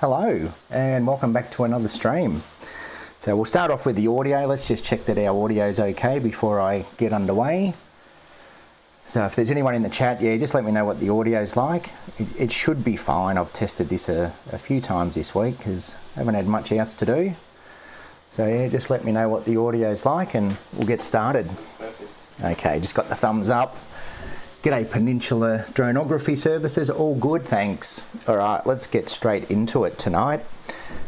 Hello and welcome back to another stream. So we'll start off with the audio. Let's just check that our audio is okay before I get underway. So if there's anyone in the chat, yeah, just let me know what the audio is like. It should be fine. I've tested this a few times this week because I haven't had much else to do. So yeah, just let me know what the audio is like and we'll get started. Perfect. Okay, just got the thumbs up. G'day Peninsula Dronography Services, all good, thanks. All right, let's get straight into it tonight.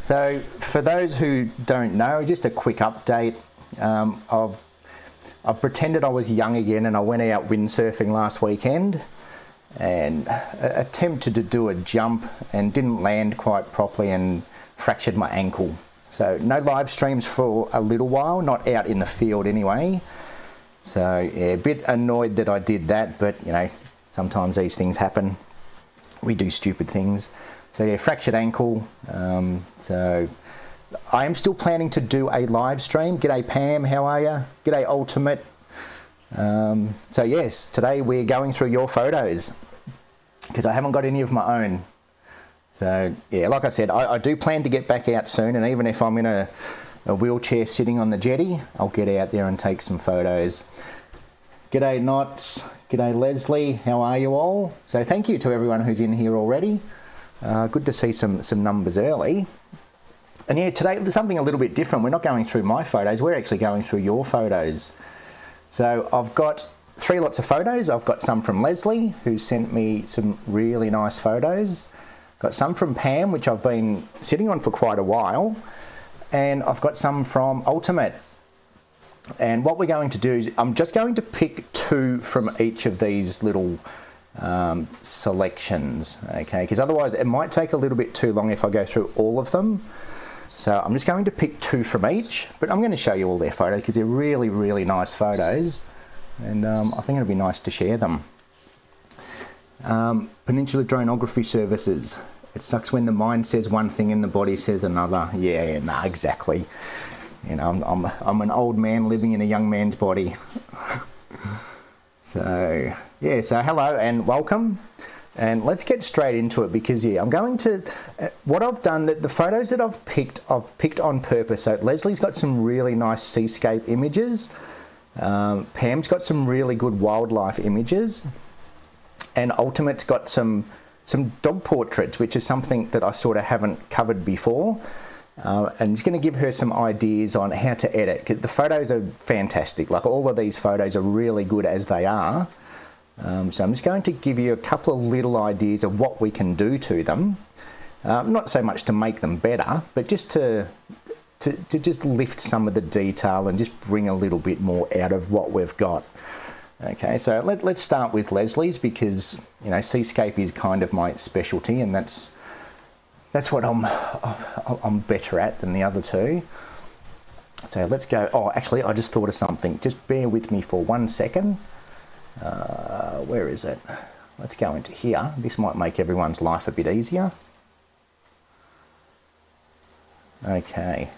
So for those who don't know, just a quick update. I've pretended I was young again and I went out windsurfing last weekend and attempted to do a jump and didn't land quite properly and fractured my ankle. So no live streams for a little while, not out in the field anyway. So yeah, a bit annoyed that I did that, but you know, sometimes these things happen. We do stupid things. So yeah, fractured ankle. So I am still planning to do a live stream. G'day Pam, how are you? G'day Ultimate. So yes, today we're going through your photos because I haven't got any of my own. So yeah, like I said, I do plan to get back out soon, and even if I'm in a wheelchair sitting on the jetty, I'll get out there and take some photos. G'day Knots, g'day Leslie, how are you all? So thank you to everyone who's in here already. Good to see some numbers early. And yeah, today there's something a little bit different. We're not going through my photos, we're actually going through your photos. So I've got 3 lots of photos. I've got some from Leslie, who sent me some really nice photos. Got some from Pam, which I've been sitting on for quite a while. And I've got some from Ultimate. And what we're going to do is I'm just going to pick 2 from each of these little selections, okay? Because otherwise it might take a little bit too long if I go through all of them. So I'm just going to pick 2 from each, but I'm going to show you all their photos because they're really, really nice photos. And I think it'll be nice to share them. Peninsula Dronography Services. It sucks when the mind says one thing and the body says another. Yeah, nah, exactly. You know, I'm an old man living in a young man's body. So, yeah, so hello and welcome. And let's get straight into it because, yeah, I'm going to... what I've done, the photos that I've picked on purpose. So Leslie's got some really nice seascape images. Pam's got some really good wildlife images. And Ultimate's got some dog portraits, which is something that I sort of haven't covered before. I'm just going to give her some ideas on how to edit. 'Cause the photos are fantastic. Like all of these photos are really good as they are. So I'm just going to give you a couple of little ideas of what we can do to them. Not so much to make them better, but just to just lift some of the detail and just bring a little bit more out of what we've got. Okay, so let's start with Leslie's because, you know, seascape is kind of my specialty and that's what I'm better at than the other 2. So let's go. Oh, actually, I just thought of something. Just bear with me for 1 second. Where is it? Let's go into here. This might make everyone's life a bit easier. Okay.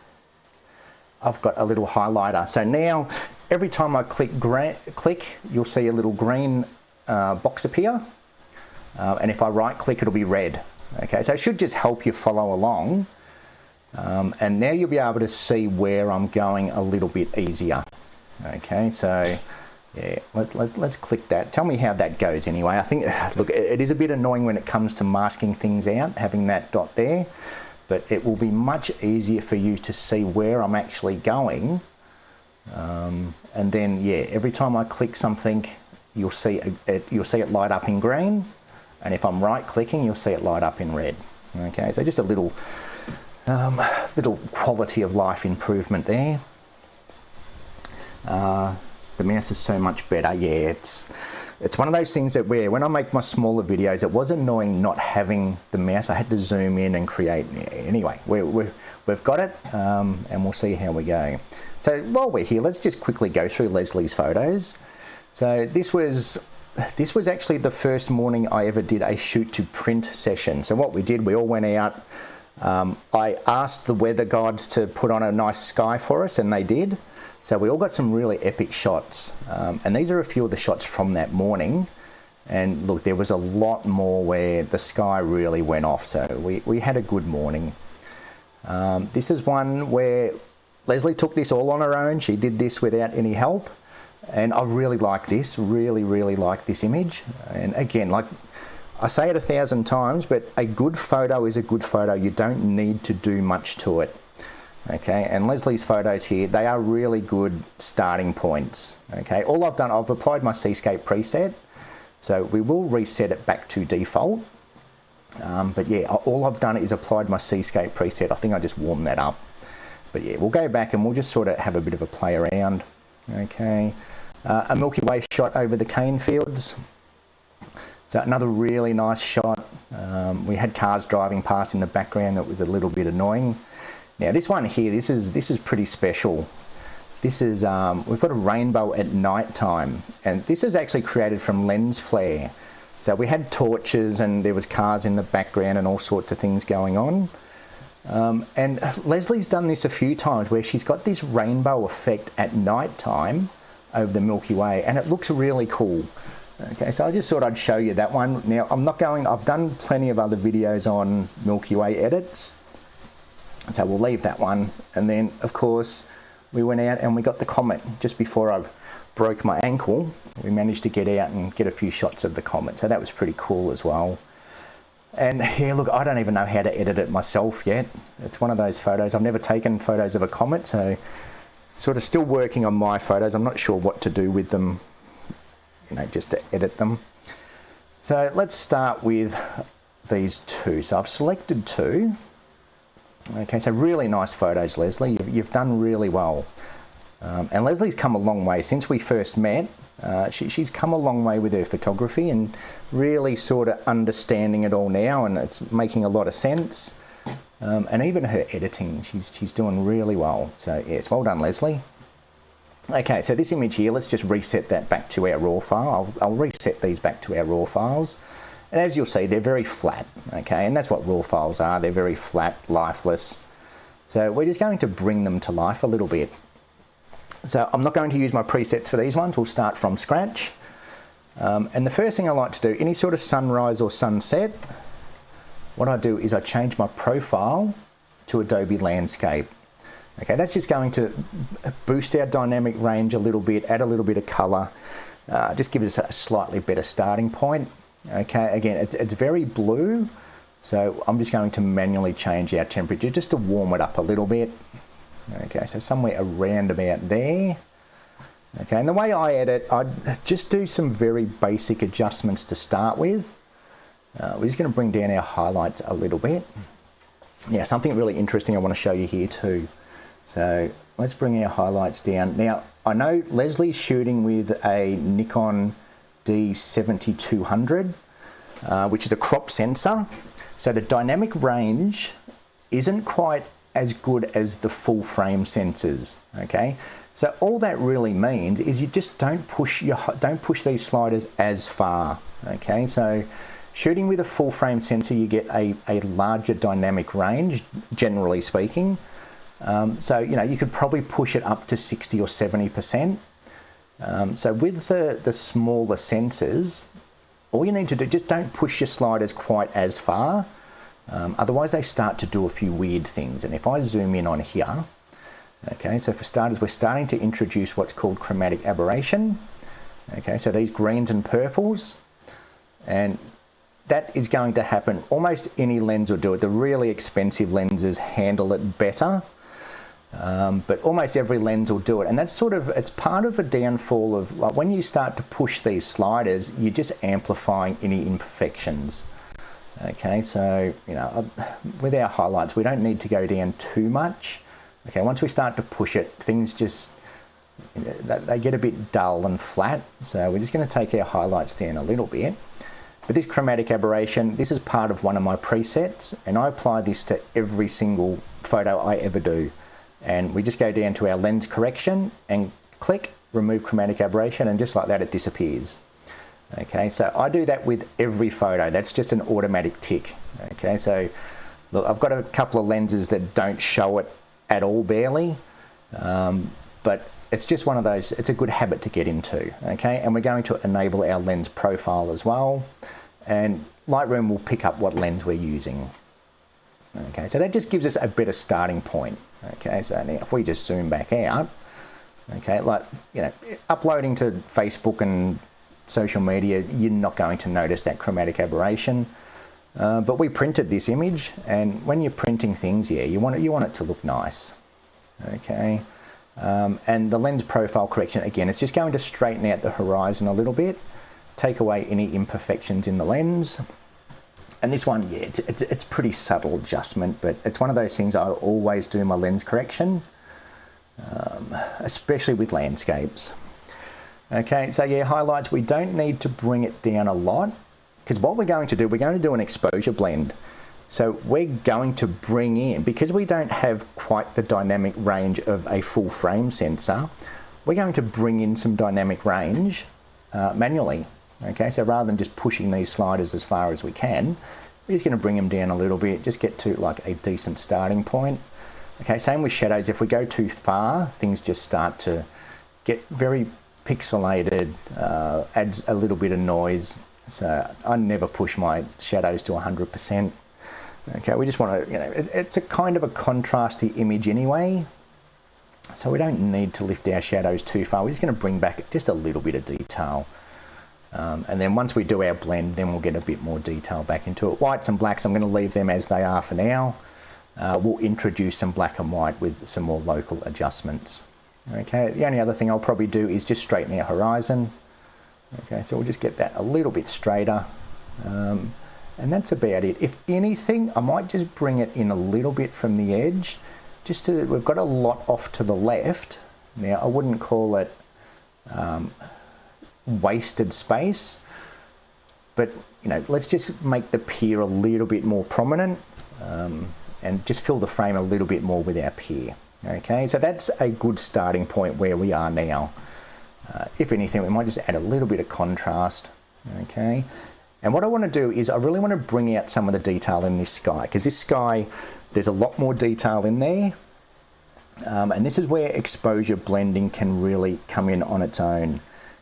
I've got a little highlighter. So now, every time I click, you'll see a little green box appear. And if I right click, it'll be red. Okay, so it should just help you follow along. And now you'll be able to see where I'm going a little bit easier. Okay, so yeah, let's click that. Tell me how that goes anyway. I think, look, it is a bit annoying when it comes to masking things out, having that dot there. But it will be much easier for you to see where I'm actually going. And then, yeah, every time I click something, you'll see it light up in green. And if I'm right-clicking, you'll see it light up in red. Okay, so just a little quality of life improvement there. The mouse is so much better. Yeah, it's one of those things that when I make my smaller videos, it was annoying not having the mouse. I had to zoom in and create. Anyway, we've got it, and we'll see how we go. So while we're here, let's just quickly go through Leslie's photos. So this was actually the first morning I ever did a shoot to print session. So what we did, we all went out. I asked the weather gods to put on a nice sky for us, and they did. So we all got some really epic shots. And these are a few of the shots from that morning. And look, there was a lot more where the sky really went off, so we had a good morning. This is one where Leslie took this all on her own. She did this without any help, and I really like this, really like this image. And again, like I say it 1,000 times, but a good photo is a good photo. You don't need to do much to it. Okay, and Leslie's photos here, they are really good starting points. Okay, all I've done, I've applied my seascape preset, so we will reset it back to default. But yeah, all I've done is applied my seascape preset. I think I just warmed that up. But yeah, we'll go back and we'll just sort of have a bit of a play around. Okay, a Milky Way shot over the cane fields. So another really nice shot. We had cars driving past in the background that was a little bit annoying. Now this one here, this is pretty special. This is, we've got a rainbow at night time, and this is actually created from lens flare. So we had torches and there was cars in the background and all sorts of things going on. And Leslie's done this a few times where she's got this rainbow effect at night time over the Milky Way, and it looks really cool. Okay, so I just thought I'd show you that one. Now I've done plenty of other videos on Milky Way edits, so we'll leave that one. And then of course we went out and we got the comet just before I broke my ankle. We managed to get out and get a few shots of the comet, so that was pretty cool as well. And yeah, look, I don't even know how to edit it myself yet. It's one of those photos. I've never taken photos of a comet, so sort of still working on my photos. I'm not sure what to do with them, you know, just to edit them. So let's start with these two. So I've selected two. Okay, so really nice photos, Leslie. You've done really well. And Leslie's come a long way since we first met. She's come a long way with her photography and really sort of understanding it all now, and it's making a lot of sense. And even her editing, she's doing really well. So yes, well done, Leslie. Okay, so this image here, let's just reset that back to our raw file. I'll reset these back to our raw files. And as you'll see, they're very flat, okay? And that's what raw files are. They're very flat, lifeless. So we're just going to bring them to life a little bit. So I'm not going to use my presets for these ones. We'll start from scratch. And the first thing I like to do, any sort of sunrise or sunset, what I do is I change my profile to Adobe Landscape. Okay, that's just going to boost our dynamic range a little bit, add a little bit of color, just give us a slightly better starting point. Okay, again, it's very blue, so I'm just going to manually change our temperature just to warm it up a little bit. Okay, so somewhere around about there. Okay, and the way I edit, I just do some very basic adjustments to start with. We're just going to bring down our highlights a little bit. Yeah, something really interesting I want to show you here too. So let's bring our highlights down. Now, I know Leslie's shooting with a Nikon D7200, which is a crop sensor. So the dynamic range isn't quite as good as the full frame sensors, okay? So all that really means is you just don't push these sliders as far, okay? So shooting with a full frame sensor, you get a larger dynamic range, generally speaking. So, you know, you could probably push it up to 60 or 70%. So with the smaller sensors, all you need to do, just don't push your sliders quite as far. Otherwise they start to do a few weird things. And if I zoom in on here, okay, so for starters, we're starting to introduce what's called chromatic aberration. Okay, so these greens and purples, and that is going to happen. Almost any lens will do it. The really expensive lenses handle it better. But almost every lens will do it, and that's sort of, it's part of a downfall of, like, when you start to push these sliders, you're just amplifying any imperfections. Okay, so, you know, with our highlights, we don't need to go down too much. Okay, once we start to push it, things just, you know, they get a bit dull and flat. So we're just going to take our highlights down a little bit. But this chromatic aberration, this is part of one of my presets, and I apply this to every single photo I ever do. And we just go down to our lens correction and click remove chromatic aberration, and just like that it disappears. Okay, so I do that with every photo. That's just an automatic tick. Okay, so look, I've got a couple of lenses that don't show it at all, barely, but but it's just one of those, it's a good habit to get into, okay? And we're going to enable our lens profile as well. And Lightroom will pick up what lens we're using. Okay, so that just gives us a better starting point. Okay, so now if we just zoom back out, okay, like, you know, uploading to Facebook and social media, you're not going to notice that chromatic aberration. But we printed this image, and when you're printing things, yeah, you want it to look nice. Okay, and the lens profile correction, again, it's just going to straighten out the horizon a little bit, take away any imperfections in the lens. And this one, yeah, it's pretty subtle adjustment, but it's one of those things I always do my lens correction, especially with landscapes. Okay, so yeah, highlights, we don't need to bring it down a lot, because what we're going to do an exposure blend. So we're going to bring in, because we don't have quite the dynamic range of a full frame sensor, we're going to bring in some dynamic range manually. Okay, so rather than just pushing these sliders as far as we can, we're just going to bring them down a little bit, just get to like a decent starting point. Okay, same with shadows. If we go too far, things just start to get very pixelated, adds a little bit of noise. So I never push my shadows to 100%. Okay, we just want to, you know, it's a kind of a contrasty image anyway, so we don't need to lift our shadows too far. We're just going to bring back just a little bit of detail. And then once we do our blend, then we'll get a bit more detail back into it. Whites and blacks, I'm going to leave them as they are for now. We'll introduce some black and white with some more local adjustments. Okay, the only other thing I'll probably do is just straighten our horizon. Okay, so we'll just get that a little bit straighter. And that's about it. If anything, I might just bring it in a little bit from the edge. We've got a lot off to the left. Now, I wouldn't call it wasted space, but you know, let's just make the peer a little bit more prominent and just fill the frame a little bit more with our peer. Okay, so that's a good starting point where we are now. If anything, we might just add a little bit of contrast. Okay, and what I want to do is I really want to bring out some of the detail in this sky, because this sky, there's a lot more detail in there. And this is where exposure blending can really come in on its own.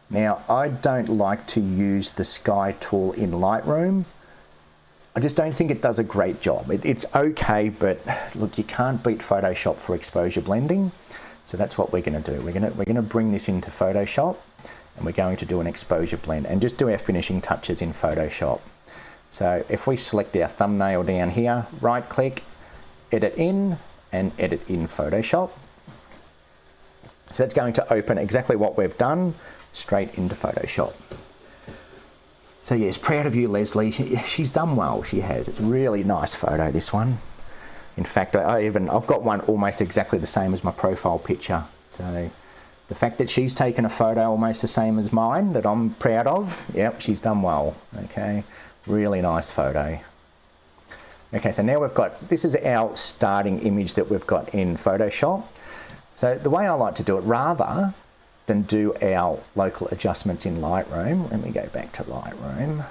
Now, I don't like to use the sky tool in Lightroom. I just don't think it does a great job. It's okay, but look, you can't beat Photoshop for exposure blending. So that's what we're going to do. We're going to bring this into Photoshop, and we're going to do an exposure blend and just do our finishing touches in Photoshop. So if we select our thumbnail down here, right click, edit in, and edit in Photoshop. So that's going to open exactly what we've done straight into Photoshop. So yes, proud of you, Leslie. She's done well, she has. It's a really nice photo, this one. In fact, I've got one almost exactly the same as my profile picture. So the fact that she's taken a photo almost the same as mine that I'm proud of, yep, she's done well. Okay, really nice photo. Okay, so now this is our starting image that we've got in Photoshop. So the way I like to do it, rather than do our local adjustments in Lightroom, let me go back to Lightroom.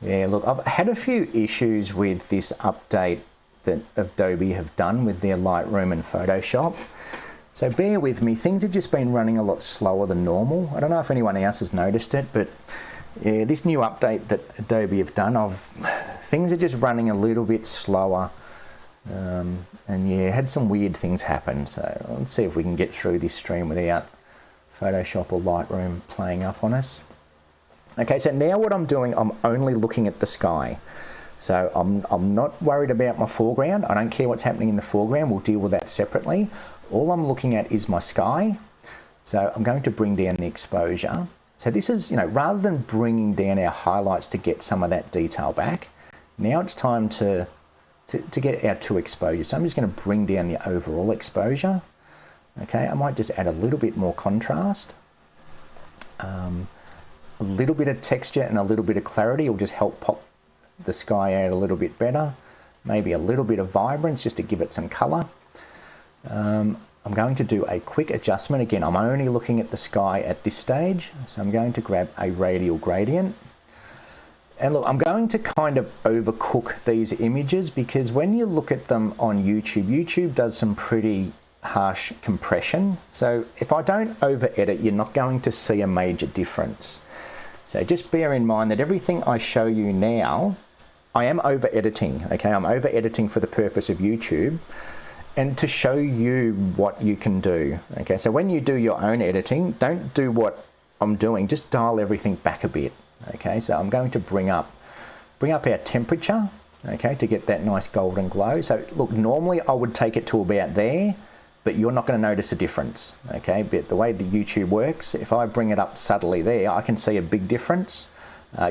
Yeah, look, I've had a few issues with this update that Adobe have done with their Lightroom and Photoshop. So bear with me, things have just been running a lot slower than normal. I don't know if anyone else has noticed it, but yeah, this new update that Adobe have done, things are just running a little bit slower. And yeah, had some weird things happen. So let's see if we can get through this stream without Photoshop or Lightroom playing up on us. Okay, so now what I'm doing, I'm only looking at the sky. So I'm not worried about my foreground. I don't care what's happening in the foreground. We'll deal with that separately. All I'm looking at is my sky. So I'm going to bring down the exposure. So this is, you know, rather than bringing down our highlights to get some of that detail back, now it's time to get our two exposures. So I'm just going to bring down the overall exposure. Okay, I might just add a little bit more contrast. A little bit of texture and a little bit of clarity will just help pop the sky out a little bit better. Maybe a little bit of vibrance just to give it some color. I'm going to do a quick adjustment. Again, I'm only looking at the sky at this stage. So I'm going to grab a radial gradient. And look, I'm going to kind of overcook these images, because when you look at them on YouTube, YouTube does some pretty harsh compression. So if I don't over edit, you're not going to see a major difference. So just bear in mind that everything I show you now, I am over editing, okay? I'm over editing for the purpose of YouTube and to show you what you can do, okay? So when you do your own editing, don't do what I'm doing, just dial everything back a bit, okay? So I'm going to bring up our temperature, okay, to get that nice golden glow. So look, normally I would take it to about there, but you're not going to notice a difference, okay? But the way the YouTube works, if I bring it up subtly there, I can see a big difference.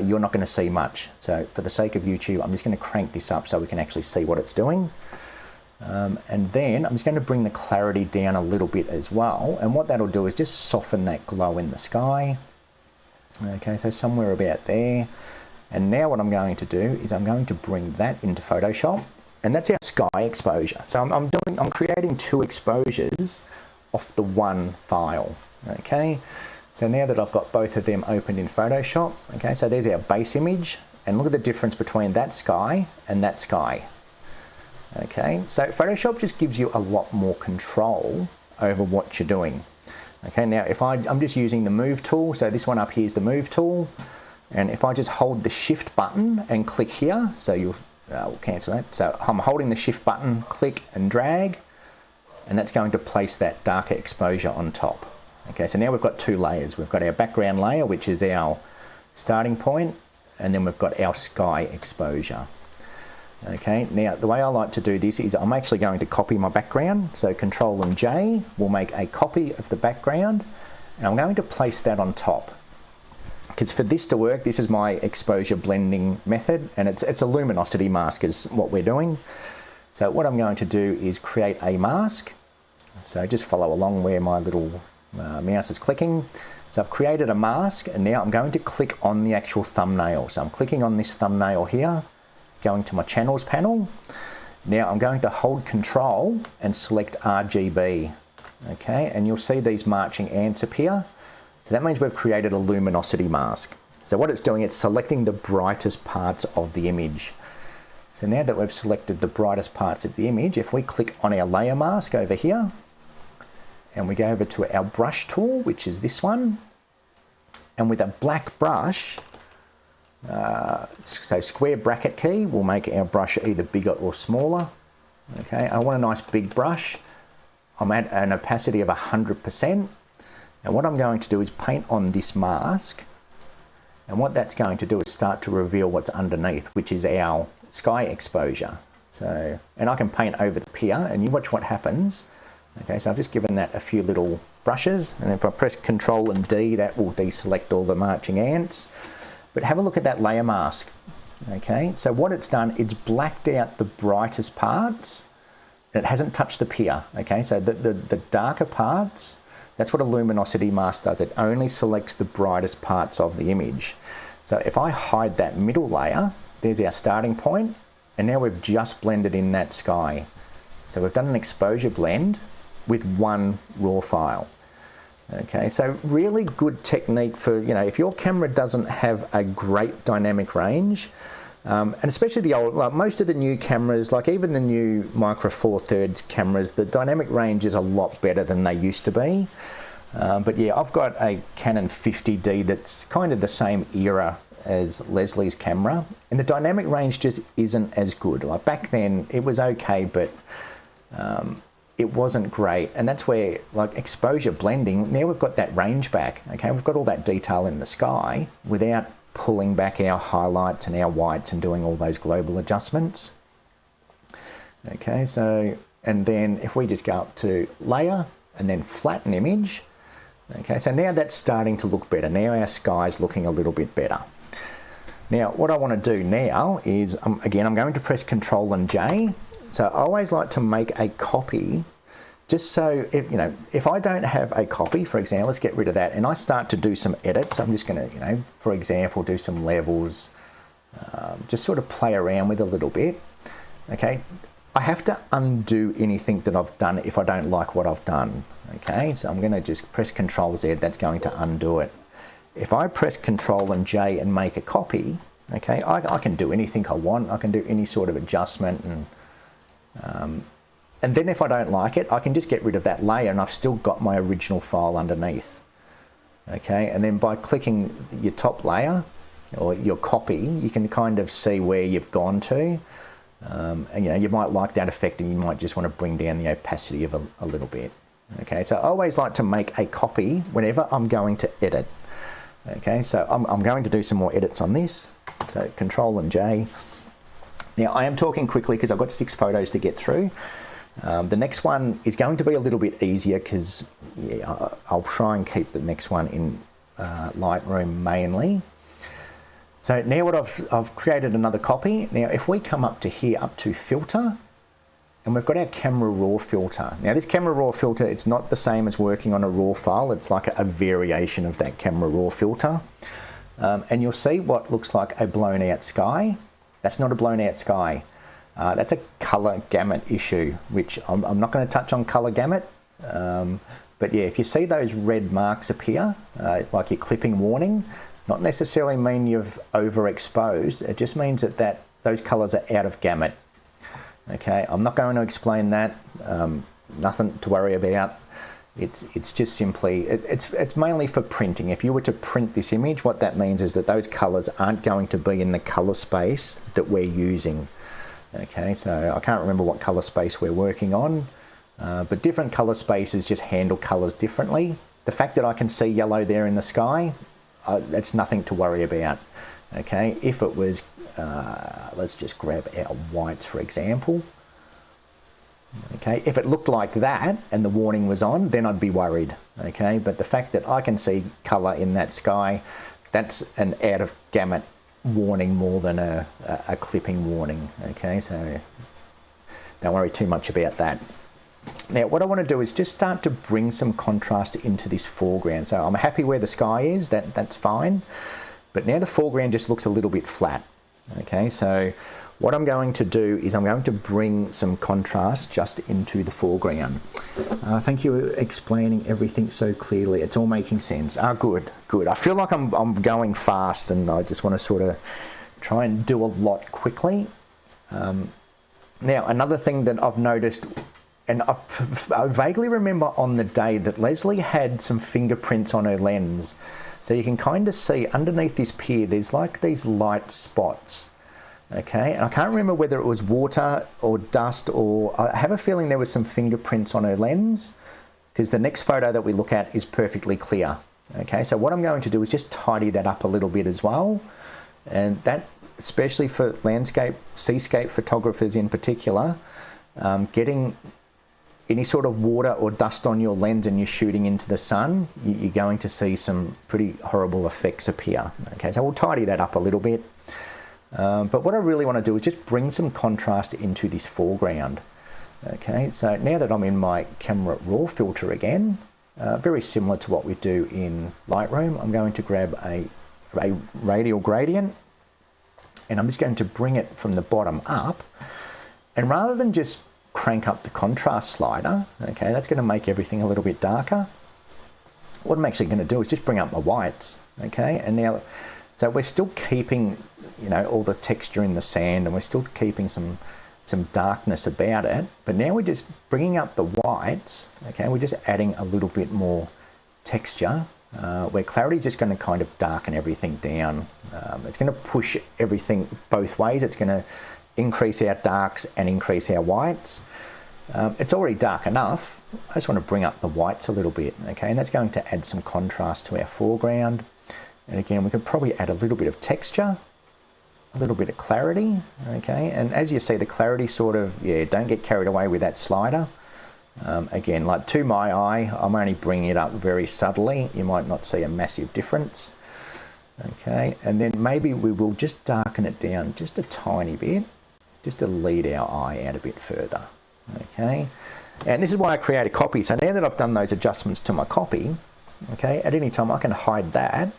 You're not going to see much. So for the sake of YouTube, I'm just going to crank this up so we can actually see what it's doing. And then I'm just going to bring the clarity down a little bit as well. And what that'll do is just soften that glow in the sky. Okay, so somewhere about there. And now what I'm going to do is I'm going to bring that into Photoshop. And that's our sky exposure. So I'm creating two exposures off the one file, okay? So now that I've got both of them opened in Photoshop, okay, so there's our base image, and look at the difference between that sky and that sky, okay? So Photoshop just gives you a lot more control over what you're doing. Okay, now if I'm just using the move tool, so this one up here is the move tool, and if I just hold the shift button and click here, so we'll cancel that. So I'm holding the shift button, click and drag, and that's going to place that darker exposure on top. Okay, so now we've got two layers. We've got our background layer, which is our starting point, and then we've got our sky exposure. Okay, now the way I like to do this is I'm actually going to copy my background. So Control and J will make a copy of the background, and I'm going to place that on top. Because for this to work, this is my exposure blending method, and it's a luminosity mask is what we're doing. So what I'm going to do is create a mask. So just follow along where my little mouse is clicking. So I've created a mask, and now I'm going to click on the actual thumbnail. So I'm clicking on this thumbnail here, going to my channels panel. Now I'm going to hold Control and select RGB. Okay, and you'll see these marching ants appear. So that means we've created a luminosity mask. So what it's doing, it's selecting the brightest parts of the image. So now that we've selected the brightest parts of the image, if we click on our layer mask over here, and we go over to our brush tool, which is this one, and with a black brush, so square bracket key will make our brush either bigger or smaller. Okay, I want a nice big brush. I'm at an opacity of 100%. And what I'm going to do is paint on this mask, and what that's going to do is start to reveal what's underneath, which is our sky exposure. So, and I can paint over the pier, and you watch what happens. Okay, so I've just given that a few little brushes, and if I press Control and D, that will deselect all the marching ants. But have a look at that layer mask. Okay, so what it's done, it's blacked out the brightest parts, and it hasn't touched the pier. Okay, so the darker parts, that's what a luminosity mask does. It only selects the brightest parts of the image. So if I hide that middle layer, there's our starting point, and now we've just blended in that sky. So we've done an exposure blend with one raw file. Okay, so really good technique for, you know, if your camera doesn't have a great dynamic range, and especially the old, well, most of the new cameras, like even the new Micro Four Thirds cameras, the dynamic range is a lot better than they used to be. But yeah, I've got a Canon 50D that's kind of the same era as Leslie's camera, and the dynamic range just isn't as good. Like back then, it was okay, but it wasn't great. And that's where, like exposure blending, now we've got that range back. Okay, we've got all that detail in the sky without pulling back our highlights and our whites and doing all those global adjustments. Okay, so, and then if we just go up to layer and then flatten image, okay, so now that's starting to look better. Now our sky's looking a little bit better. Now, what I want to do now is, again, I'm going to press Control and J. So I always like to make a copy, just so, if I don't have a copy, for example, let's get rid of that, and I start to do some edits. I'm just going to, for example, do some levels, just sort of play around with a little bit. Okay, I have to undo anything that I've done if I don't like what I've done. Okay, so I'm going to just press Control Z, that's going to undo it. If I press Control and J and make a copy, okay, I can do anything I want. I can do any sort of adjustment, and And then if I don't like it, I can just get rid of that layer and I've still got my original file underneath. Okay, and then by clicking your top layer or your copy, you can kind of see where you've gone to. And you know, you might like that effect and you might just want to bring down the opacity of a little bit. Okay, so I always like to make a copy whenever I'm going to edit. Okay, so I'm going to do some more edits on this. So Control and J. Now I am talking quickly because I've got 6 photos to get through. The next one is going to be a little bit easier because yeah, I'll try and keep the next one in Lightroom mainly. So now what I've created another copy. Now if we come up to here, up to filter, and we've got our camera raw filter. Now this camera raw filter, it's not the same as working on a raw file. It's like a variation of that camera raw filter. And you'll see what looks like a blown out sky. That's not a blown out sky. That's a color gamut issue, which I'm not going to touch on color gamut. But yeah, if you see those red marks appear, like your clipping warning, not necessarily mean you've overexposed. It just means that those colors are out of gamut. Okay, I'm not going to explain that. Nothing to worry about. It's just simply, it's mainly for printing. If you were to print this image, what that means is that those colors aren't going to be in the color space that we're using. Okay, so I can't remember what color space we're working on, but different color spaces just handle colors differently. The fact that I can see yellow there in the sky, that's nothing to worry about. Okay, if it was, let's just grab our whites for example. Okay, if it looked like that and the warning was on, then I'd be worried. Okay, but the fact that I can see color in that sky, that's an out of gamut warning more than a clipping warning. Okay, so don't worry too much about that. Now what I want to do is just start to bring some contrast into this foreground. So I'm happy where the sky is, that's fine, but now the foreground just looks a little bit flat. Okay, so what I'm going to do is I'm going to bring some contrast just into the foreground. Thank you for explaining everything so clearly. It's all making sense. Good. I feel like I'm going fast and I just want to sort of try and do a lot quickly. Now, another thing that I've noticed, and I vaguely remember on the day that Leslie had some fingerprints on her lens. So you can kind of see underneath this pier, there's like these light spots. Okay, and I can't remember whether it was water or dust, or I have a feeling there was some fingerprints on her lens, because the next photo that we look at is perfectly clear. Okay, so what I'm going to do is just tidy that up a little bit as well. And that, especially for landscape, seascape photographers in particular, getting any sort of water or dust on your lens and you're shooting into the sun, you're going to see some pretty horrible effects appear. Okay, so we'll tidy that up a little bit. But what I really want to do is just bring some contrast into this foreground. Okay, so now that I'm in my camera raw filter again, very similar to what we do in Lightroom, I'm going to grab a radial gradient and I'm just going to bring it from the bottom up. And rather than just crank up the contrast slider, okay, that's going to make everything a little bit darker. What I'm actually going to do is just bring up my whites, okay, and now, so we're still keeping, you know, all the texture in the sand and we're still keeping some darkness about it, but now we're just bringing up the whites, okay, we're just adding a little bit more texture, where clarity is just going to kind of darken everything down. It's going to push everything both ways. It's going to increase our darks and increase our whites. It's already dark enough. I just want to bring up the whites a little bit, okay, and that's going to add some contrast to our foreground. And again, we could probably add a little bit of texture, a little bit of clarity, okay, and as you see, the clarity sort of, yeah, don't get carried away with that slider. Again, like to my eye, I'm only bringing it up very subtly. You might not see a massive difference. Okay, and then maybe we will just darken it down just a tiny bit, just to lead our eye out a bit further. Okay, and this is why I create a copy. So now that I've done those adjustments to my copy, okay, at any time I can hide that.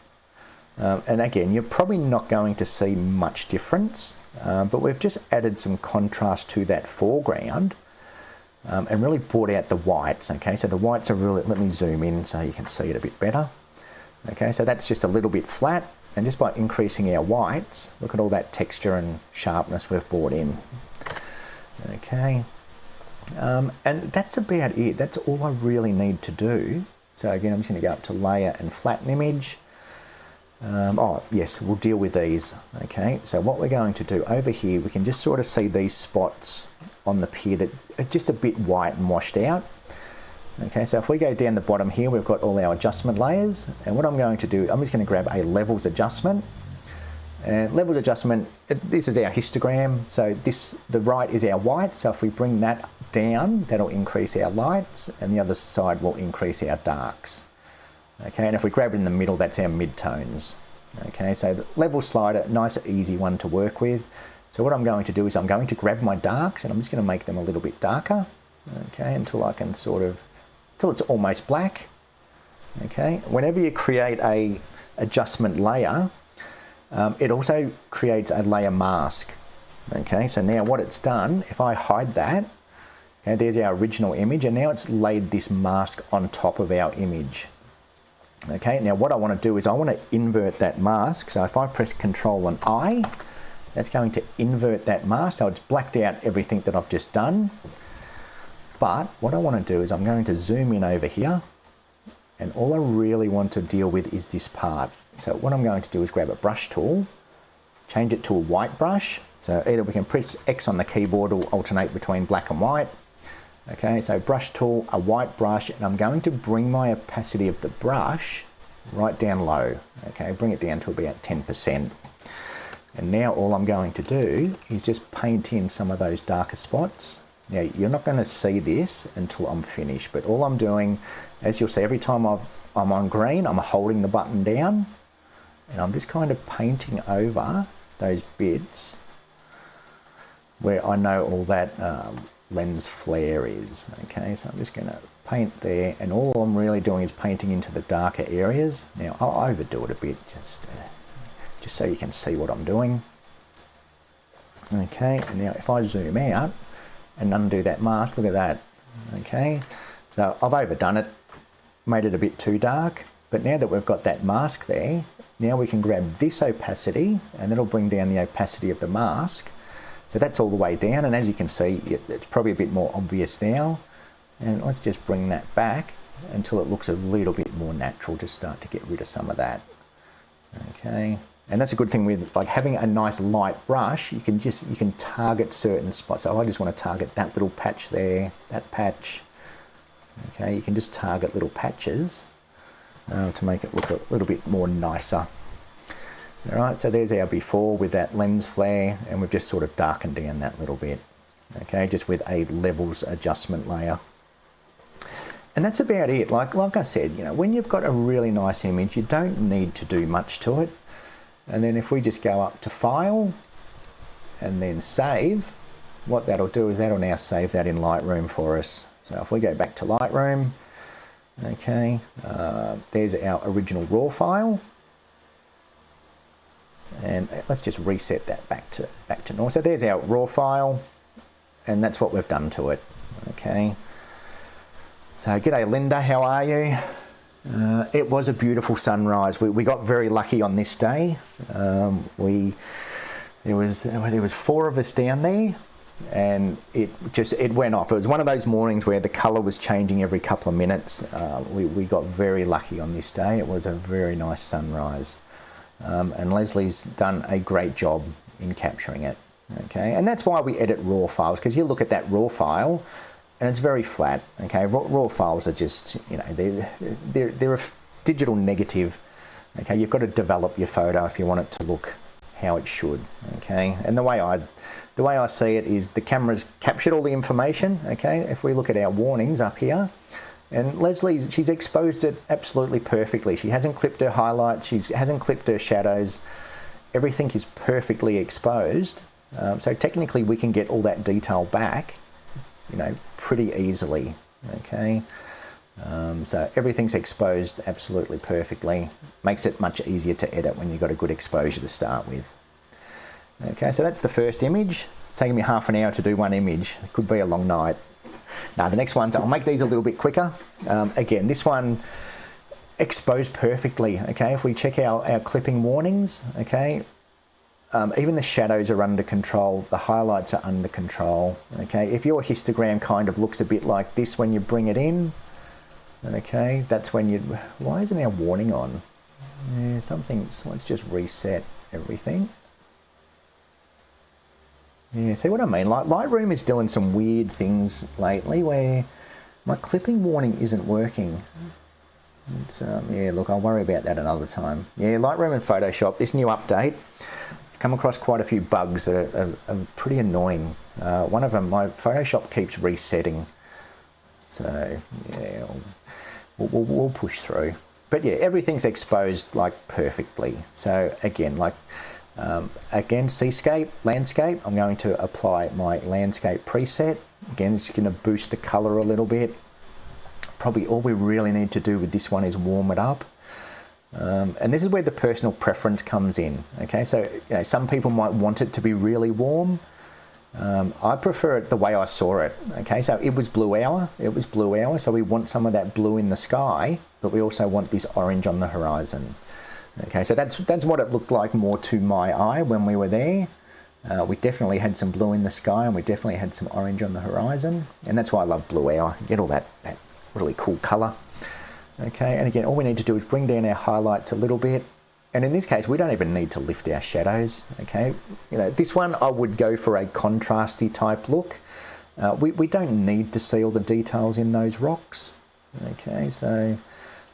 And again, you're probably not going to see much difference, but we've just added some contrast to that foreground and really brought out the whites. Okay, so the whites are really, let me zoom in so you can see it a bit better. Okay, so that's just a little bit flat, and just by increasing our whites, look at all that texture and sharpness we've brought in. Okay, And that's about it. That's all I really need to do. So again, I'm just going to go up to layer and flatten image. Oh yes, we'll deal with these. Okay, so what we're going to do over here, we can just sort of see these spots on the pier that are just a bit white and washed out. Okay, so if we go down the bottom here, we've got all our adjustment layers, and what I'm going to do, I'm just going to grab a levels adjustment. And levels adjustment, this is our histogram, so the right is our white, so if we bring that down, that'll increase our lights, and the other side will increase our darks. Okay, and if we grab it in the middle, that's our midtones. Okay, so the level slider, nice easy one to work with. So what I'm going to do is I'm going to grab my darks and I'm just going to make them a little bit darker. Okay, until I can until it's almost black. Okay, whenever you create a adjustment layer, it also creates a layer mask. Okay, so now what it's done, if I hide that, okay, there's our original image, and now it's laid this mask on top of our image. Okay, now what I want to do is I want to invert that mask. So if I press Control and I, that's going to invert that mask. So it's blacked out everything that I've just done. But what I want to do is I'm going to zoom in over here, and all I really want to deal with is this part. So what I'm going to do is grab a brush tool, change it to a white brush. So either we can press X on the keyboard or alternate between black and white. Okay, so brush tool, a white brush, and I'm going to bring my opacity of the brush right down low. Okay, bring it down to about 10%. And now all I'm going to do is just paint in some of those darker spots. Now you're not going to see this until I'm finished, but all I'm doing, as you'll see, every time I'm on green, I'm holding the button down, and I'm just kind of painting over those bits where I know all that lens flare is. Okay, so I'm just going to paint there, and all I'm really doing is painting into the darker areas. Now I'll overdo it a bit just so you can see what I'm doing. Okay, and now if I zoom out and undo that mask, look at that. Okay, so I've overdone it, made it a bit too dark, but now that we've got that mask there, now we can grab this opacity and that'll bring down the opacity of the mask. So that's all the way down, and as you can see, it's probably a bit more obvious now. And let's just bring that back until it looks a little bit more natural, just start to get rid of some of that. Okay, and that's a good thing with like having a nice light brush, you can target certain spots. So I just want to target that little patch there, that patch. Okay, you can just target little patches to make it look a little bit more nicer. All right, so there's our before with that lens flare, and we've just sort of darkened down that little bit. Okay, just with a levels adjustment layer. And that's about it. Like I said, you know, when you've got a really nice image, you don't need to do much to it. And then if we just go up to File and then Save, what that'll do is that'll now save that in Lightroom for us. So if we go back to Lightroom, okay, there's our original RAW file. And let's just reset that back to normal. So there's our RAW file, and that's what we've done to it. Okay. So g'day Linda, how are you? It was a beautiful sunrise. We got very lucky on this day. There was 4 of us down there, and it went off. It was one of those mornings where the colour was changing every couple of minutes. We got very lucky on this day. It was a very nice sunrise. And Leslie's done a great job in capturing it. Okay, and that's why we edit RAW files, because you look at that RAW file and it's very flat. Okay, RAW files are just, you know, they're a digital negative. Okay, you've got to develop your photo if you want it to look how it should. Okay, and the way I see it is the camera's captured all the information. Okay, if we look at our warnings up here, and she's exposed it absolutely perfectly. She hasn't clipped her highlights, she hasn't clipped her shadows. Everything is perfectly exposed. So technically we can get all that detail back, you know, pretty easily. Okay, so everything's exposed absolutely perfectly. Makes it much easier to edit when you've got a good exposure to start with. Okay, so that's the first image. It's taken me half an hour to do one image. It could be a long night. Now the next ones, I'll make these a little bit quicker. Again, this one exposed perfectly. Okay, if we check our clipping warnings, okay, even the shadows are under control, the highlights are under control, okay? If your histogram kind of looks a bit like this when you bring it in, okay, that's when why isn't our warning on? Yeah, so let's just reset everything. Yeah, see what I mean? Like Lightroom is doing some weird things lately where my clipping warning isn't working. It's, yeah, look, I'll worry about that another time. Yeah, Lightroom and Photoshop, this new update, I've come across quite a few bugs that are pretty annoying. One of them, my Photoshop keeps resetting. So, yeah, we'll push through. But yeah, everything's exposed like perfectly. So again, like, again, seascape, landscape, I'm going to apply my landscape preset. Again, it's going to boost the color a little bit. Probably all we really need to do with this one is warm it up. And this is where the personal preference comes in. Okay, so you know, some people might want it to be really warm. I prefer it the way I saw it. Okay, so it was blue hour. It was blue hour, so we want some of that blue in the sky, but we also want this orange on the horizon. Okay, so that's what it looked like more to my eye when we were there. We definitely had some blue in the sky, and we definitely had some orange on the horizon, and that's why I love blue hour. You get all that really cool color. Okay, and again, all we need to do is bring down our highlights a little bit. And in this case, we don't even need to lift our shadows, okay? You know, this one, I would go for a contrasty type look. We don't need to see all the details in those rocks, okay? So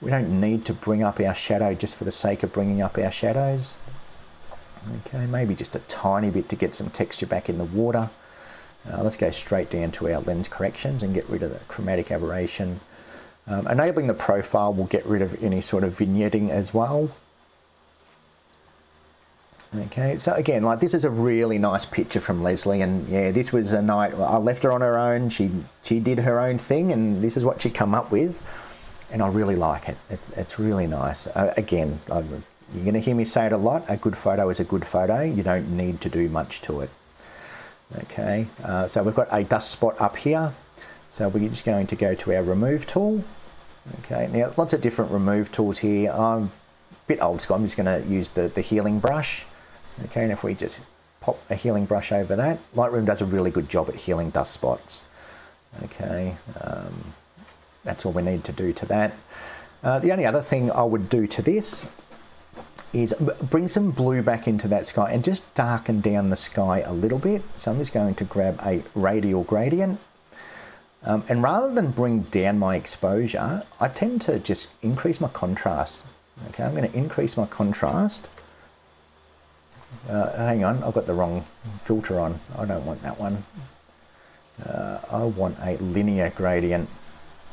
we don't need to bring up our shadow just for the sake of bringing up our shadows. Okay, maybe just a tiny bit to get some texture back in the water. Let's go straight down to our lens corrections and get rid of the chromatic aberration. Enabling the profile will get rid of any sort of vignetting as well. Okay, so again, like this is a really nice picture from Leslie, and yeah, this was a night I left her on her own. She did her own thing, and this is what she come up with, and I really like it. It's really nice. Again, you're going to hear me say it a lot. A good photo is a good photo. You don't need to do much to it. Okay, so we've got a dust spot up here. So we're just going to go to our remove tool. Okay, now lots of different remove tools here. I'm a bit old school. I'm just going to use the healing brush. Okay, and if we just pop a healing brush over that, Lightroom does a really good job at healing dust spots. Okay, that's all we need to do to that. The only other thing I would do to this is bring some blue back into that sky and just darken down the sky a little bit. So I'm just going to grab a radial gradient. And rather than bring down my exposure, I tend to just increase my contrast. Okay, I'm going to increase my contrast. Hang on, I've got the wrong filter on. I don't want that one. I want a linear gradient.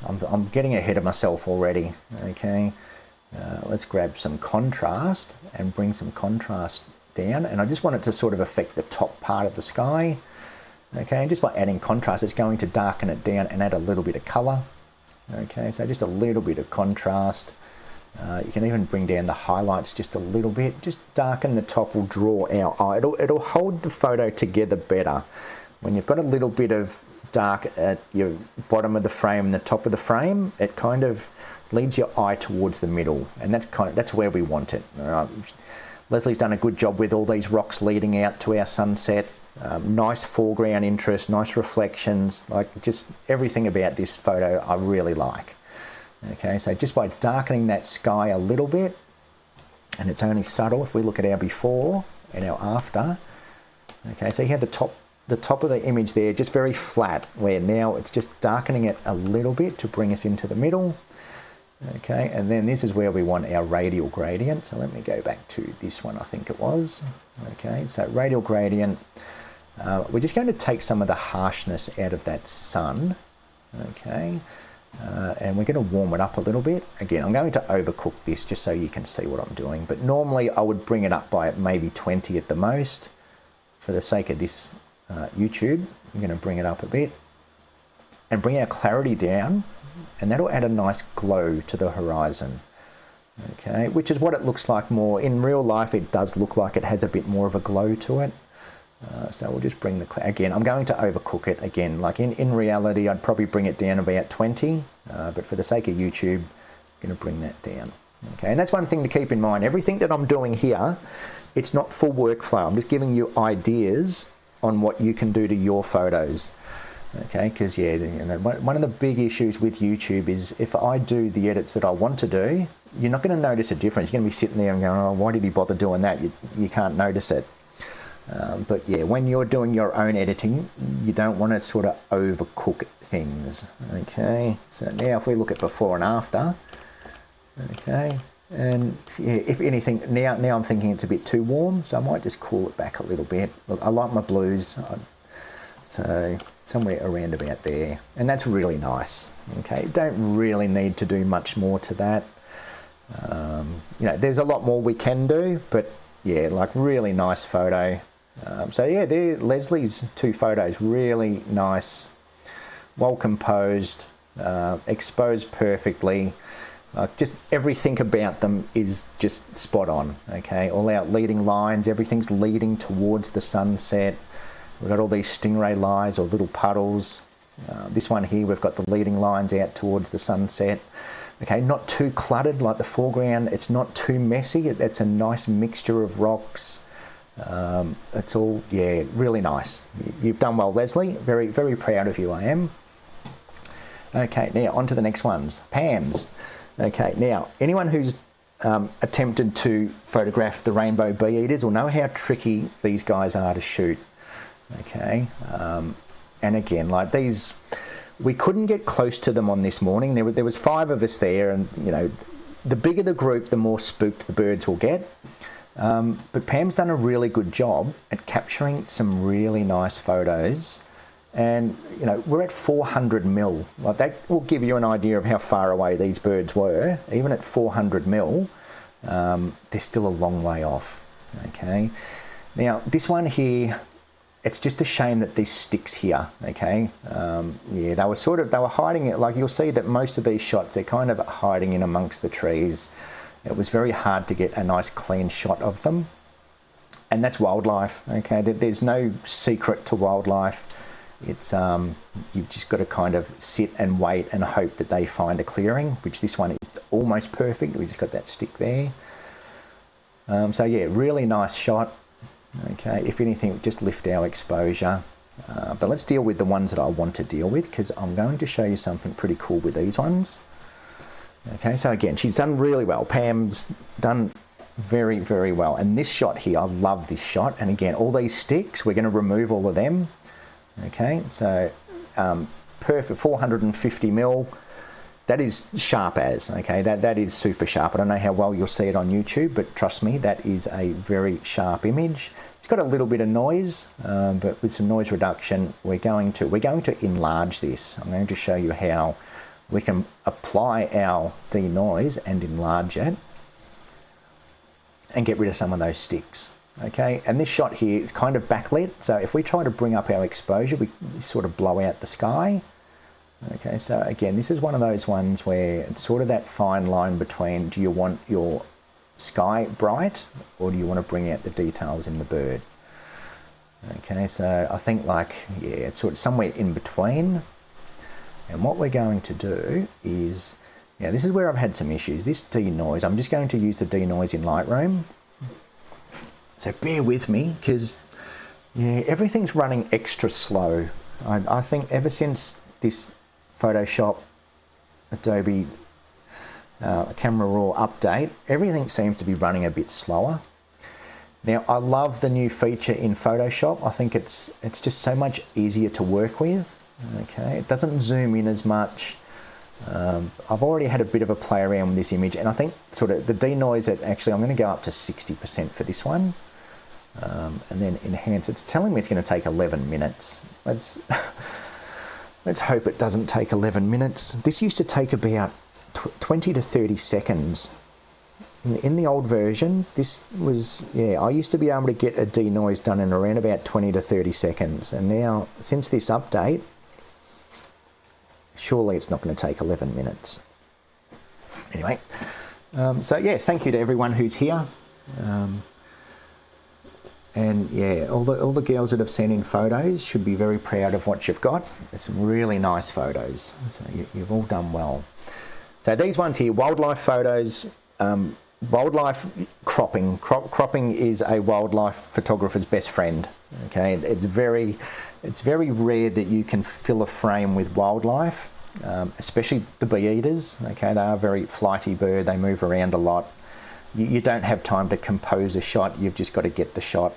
I'm getting ahead of myself already. Okay, let's grab some contrast and bring some contrast down. And I just want it to sort of affect the top part of the sky. Okay, and just by adding contrast, it's going to darken it down and add a little bit of color. Okay, so just a little bit of contrast. You can even bring down the highlights just a little bit. Just darken the top will draw our eye. It'll hold the photo together better. When you've got a little bit of dark at your bottom of the frame and the top of the frame, it kind of leads your eye towards the middle, and that's where we want it. Leslie's done a good job with all these rocks leading out to our sunset. Nice foreground interest, nice reflections, like just everything about this photo I really like. Okay, so just by darkening that sky a little bit, and it's only subtle if we look at our before and our after. Okay, so you have the top of the image there, just very flat, where now it's just darkening it a little bit to bring us into the middle. Okay, and then this is where we want our radial gradient. So let me go back to this one, I think it was. Okay, so radial gradient. We're just going to take some of the harshness out of that sun. Okay, and we're going to warm it up a little bit. Again, I'm going to overcook this just so you can see what I'm doing. But normally I would bring it up by maybe 20 at the most. For the sake of this YouTube, I'm going to bring it up a bit and bring our clarity down, and that'll add a nice glow to the horizon. Okay, which is what it looks like more. In real life, it does look like it has a bit more of a glow to it. So we'll just bring again, I'm going to overcook it again. Like in reality, I'd probably bring it down about 20, but for the sake of YouTube, I'm going to bring that down. Okay, and that's one thing to keep in mind. Everything that I'm doing here, it's not full workflow. I'm just giving you ideas on what you can do to your photos. Okay, because yeah, you know, one of the big issues with YouTube is if I do the edits that I want to do, you're not going to notice a difference. You're going to be sitting there and going, oh, why did he bother doing that? You can't notice it. But yeah, when you're doing your own editing, you don't want to sort of overcook things. Okay, so now if we look at before and after, okay, and yeah, if anything, now I'm thinking it's a bit too warm, so I might just cool it back a little bit. Look, I like my blues, so somewhere around about there, and that's really nice. Okay, don't really need to do much more to that. You know, there's a lot more we can do, but yeah, like really nice photo. So yeah, there Leslie's two photos, really nice, well composed, exposed perfectly. Just everything about them is just spot on. Okay, all our leading lines, everything's leading towards the sunset. We've got all these stingray lines or little puddles. This one here, we've got the leading lines out towards the sunset. Okay, not too cluttered like the foreground. It's not too messy. It's a nice mixture of rocks. It's all, yeah, really nice. You've done well, Leslie. Very, very proud of you, I am. Okay, now on to the next ones. Pam's. Okay, now anyone who's attempted to photograph the rainbow bee eaters will know how tricky these guys are to shoot. Okay, and again, like these, we couldn't get close to them on this morning. There was 5 of us there, and you know, the bigger the group, the more spooked the birds will get. But Pam's done a really good job at capturing some really nice photos. And you know, we're at 400 mil. Like that will give you an idea of how far away these birds were. Even at 400 mil, they're still a long way off. Okay. Now this one here, it's just a shame that these sticks here. Okay. Yeah, they were hiding it. Like you'll see that most of these shots, they're kind of hiding in amongst the trees. It was very hard to get a nice clean shot of them. And that's wildlife. Okay. There's no secret to wildlife. It's you've just got to kind of sit and wait and hope that they find a clearing, which this one is almost perfect. We just got that stick there. So yeah, really nice shot. Okay, if anything, just lift our exposure. But let's deal with the ones that I want to deal with, because I'm going to show you something pretty cool with these ones. Okay, so again, she's done really well. Pam's done very, very well. And this shot here, I love this shot. And again, all these sticks, we're going to remove all of them. Okay, so perfect, 450 mil. That is sharp as, okay, that is super sharp. I don't know how well you'll see it on YouTube, but trust me, that is a very sharp image. It's got a little bit of noise, but with some noise reduction, we're going to enlarge this. I'm going to show you how we can apply our denoise and enlarge it and get rid of some of those sticks. Okay, and this shot here is kind of backlit, so if we try to bring up our exposure, we sort of blow out the sky. Okay, so again, this is one of those ones where it's sort of that fine line between, do you want your sky bright or do you want to bring out the details in the bird? Okay, so I think like, yeah, it's sort of somewhere in between. And what we're going to do is, yeah, this is where I've had some issues. This denoise, I'm just going to use the denoise in Lightroom. So bear with me, because yeah, everything's running extra slow. I think ever since this Photoshop Adobe Camera Raw update, everything seems to be running a bit slower. Now I love the new feature in Photoshop. I think it's just so much easier to work with. Okay, it doesn't zoom in as much. I've already had a bit of a play around with this image, and I think sort of the denoise, actually I'm going to go up to 60% for this one, and then enhance. It's telling me it's going to take 11 minutes. Let's hope it doesn't take 11 minutes. This used to take about 20 to 30 seconds. In the old version, this was, yeah, I used to be able to get a denoise done in around about 20 to 30 seconds. And now, since this update, surely it's not going to take 11 minutes. Anyway, so yes, thank you to everyone who's here. And yeah, all the girls that have sent in photos should be very proud of what you've got. There's some really nice photos. So you've all done well. So these ones here, wildlife photos, Wildlife cropping. Cropping is a wildlife photographer's best friend. Okay, it's very rare that you can fill a frame with wildlife, especially the bee eaters. Okay, they are a very flighty bird. They move around a lot. You don't have time to compose a shot. You've just got to get the shot.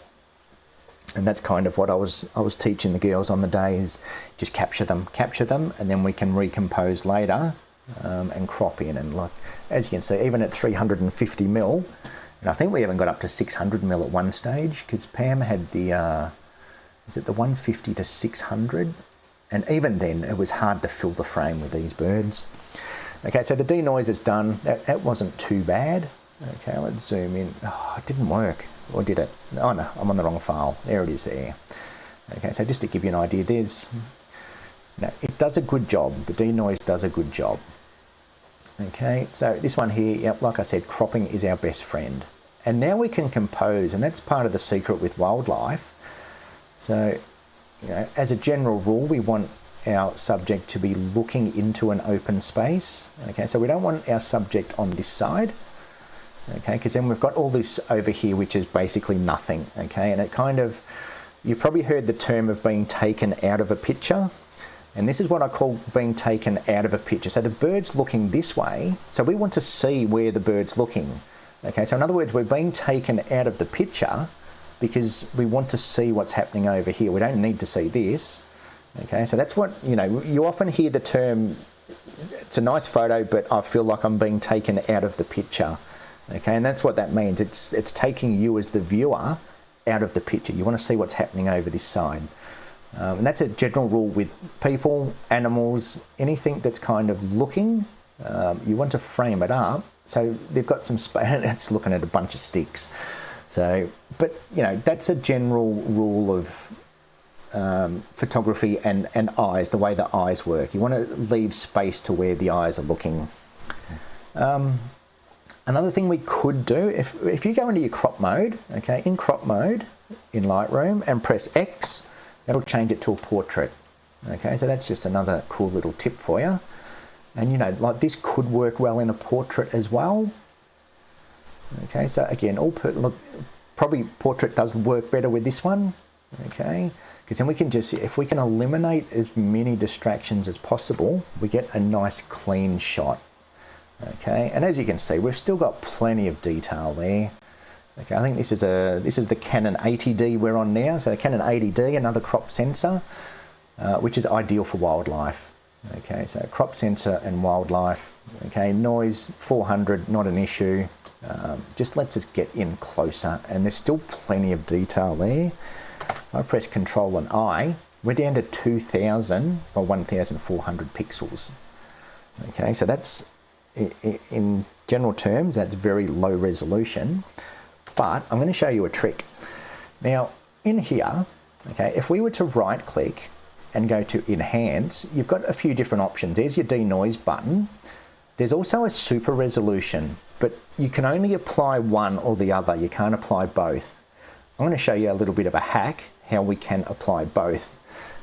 And that's kind of what I was teaching the girls on the day, is just capture them, and then we can recompose later. And crop in, and like, as you can see, even at 350 mil, and I think we even got up to 600 mil at one stage, because Pam had the is it the 150 to 600, and even then it was hard to fill the frame with these birds. Okay, so the denoise is done. That wasn't too bad. Okay, let's zoom in. Oh, it didn't work, or did it? Oh no, I'm on the wrong file. There it is there. Okay, so just to give you an idea, it does a good job. The denoise does a good job. Okay, so this one here, yep, like I said, cropping is our best friend. And now we can compose, and that's part of the secret with wildlife. So, as a general rule, we want our subject to be looking into an open space. Okay, so we don't want our subject on this side. Okay, because then we've got all this over here, which is basically nothing. Okay, and it kind of, you've probably heard the term of being taken out of a picture. And this is what I call being taken out of a picture. So the bird's looking this way, so we want to see where the bird's looking. Okay, so in other words, we're being taken out of the picture because we want to see what's happening over here. We don't need to see this. Okay, so that's what, you often hear the term, it's a nice photo, but I feel like I'm being taken out of the picture. Okay, and that's what that means. It's taking you as the viewer out of the picture. You want to see what's happening over this side. And that's a general rule with people, animals, anything that's kind of looking. You want to frame it up so they've got some space. It's looking at a bunch of sticks. So, but that's a general rule of photography and eyes, the way the eyes work. You want to leave space to where the eyes are looking. Another thing we could do, if you go into your crop mode, okay, in crop mode in Lightroom and press X, that'll change it to a portrait. Okay, so that's just another cool little tip for you. And like this could work well in a portrait as well. Okay, so again, look, probably portrait does work better with this one. Okay, because then we can if we can eliminate as many distractions as possible, we get a nice clean shot. Okay, and as you can see, we've still got plenty of detail there. Okay, I think this is the Canon 80D we're on now. So the Canon 80D, another crop sensor, which is ideal for wildlife. Okay, so crop sensor and wildlife. Okay, noise 400, not an issue. Just lets us get in closer, and there's still plenty of detail there. If I press Control and I, we're down to 2000 by 1400 pixels. Okay, so that's, in general terms, that's very low resolution. But I'm going to show you a trick. Now, in here, okay, if we were to right click and go to enhance, you've got a few different options. There's your denoise button. There's also a super resolution, but you can only apply one or the other. You can't apply both. I'm going to show you a little bit of a hack how we can apply both.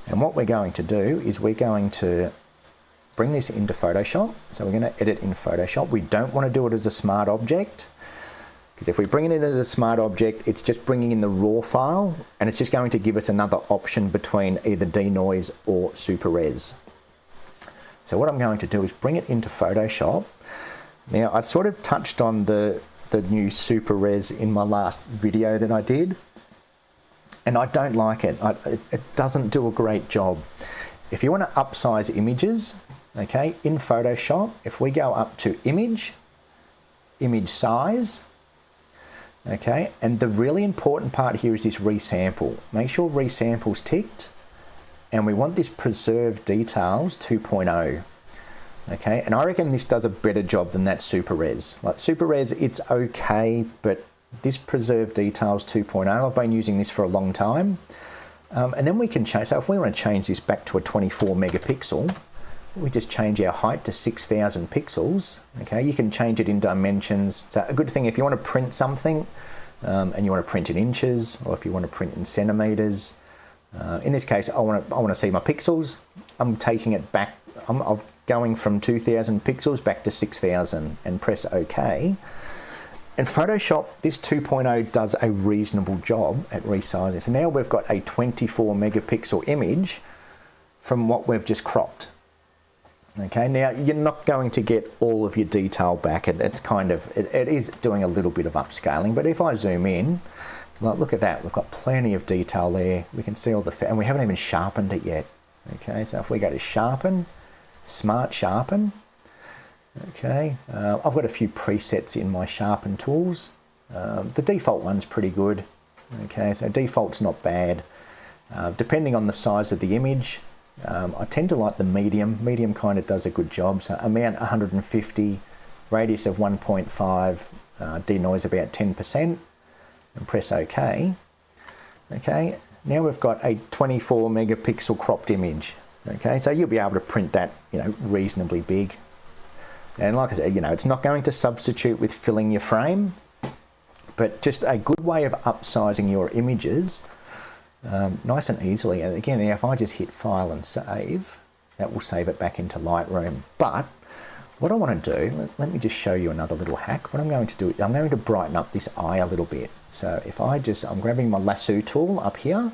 And what we're going to do is we're going to bring this into Photoshop. So we're going to edit in Photoshop. We don't want to do it as a smart object, because if we bring it in as a smart object, it's just bringing in the raw file, and it's just going to give us another option between either denoise or super res. So what I'm going to do is bring it into Photoshop. Now, I sort of touched on the new super res in my last video that I did, and I don't like it. It doesn't do a great job. If you want to upsize images, okay, in Photoshop, if we go up to image size, okay, and the really important part here is this resample. Make sure resample's ticked, and we want this preserve details 2.0. Okay, and I reckon this does a better job than that super res. Like super res, it's okay, but this preserve details 2.0, I've been using this for a long time. And then we can change, so if we want to change this back to a 24 megapixel, we just change our height to 6,000 pixels. Okay, you can change it in dimensions. So a good thing if you want to print something and you want to print in inches, or if you want to print in centimeters. In this case, I want to see my pixels. I'm taking it back. I've going from 2000 pixels back to 6000 and press OK. And Photoshop, this 2.0 does a reasonable job at resizing. So now we've got a 24 megapixel image from what we've just cropped. Okay, now you're not going to get all of your detail back. It's kind of, it is doing a little bit of upscaling, but if I zoom in, like, look at that, we've got plenty of detail there. We can see all the, and we haven't even sharpened it yet. Okay, so if we go to sharpen, smart sharpen, okay, I've got a few presets in my sharpen tools. The default one's pretty good. Okay, so default's not bad. Depending on the size of the image, I tend to like the medium. Medium kind of does a good job. So amount 150, radius of 1.5, denoise about 10%, and press OK. Okay, now we've got a 24 megapixel cropped image. Okay, so you'll be able to print that, you know, reasonably big. And like I said, you know, it's not going to substitute with filling your frame, but just a good way of upsizing your images nice and easily. And again, if I just hit File and Save, that will save it back into Lightroom. But what I want to do, let me just show you another little hack. What I'm going to do, I'm going to brighten up this eye a little bit. So if I just, I'm grabbing my lasso tool up here,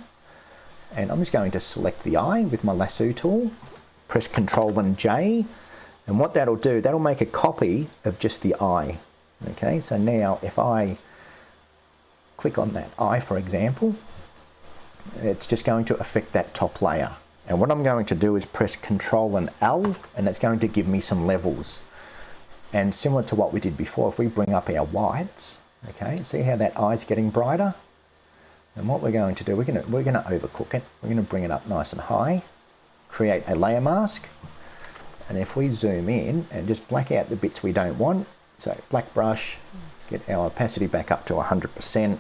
and I'm just going to select the eye with my lasso tool, press Control and J, and what that'll do, that'll make a copy of just the eye. Okay, so now if I click on that eye, for example, it's just going to affect that top layer. And what I'm going to do is press Control and L, and that's going to give me some levels. And similar to what we did before, if we bring up our whites, okay, see how that eye's getting brighter? And what we're going to do, we're going to overcook it. We're going to bring it up nice and high, create a layer mask, and if we zoom in and just black out the bits we don't want, so black brush, get our opacity back up to 100%.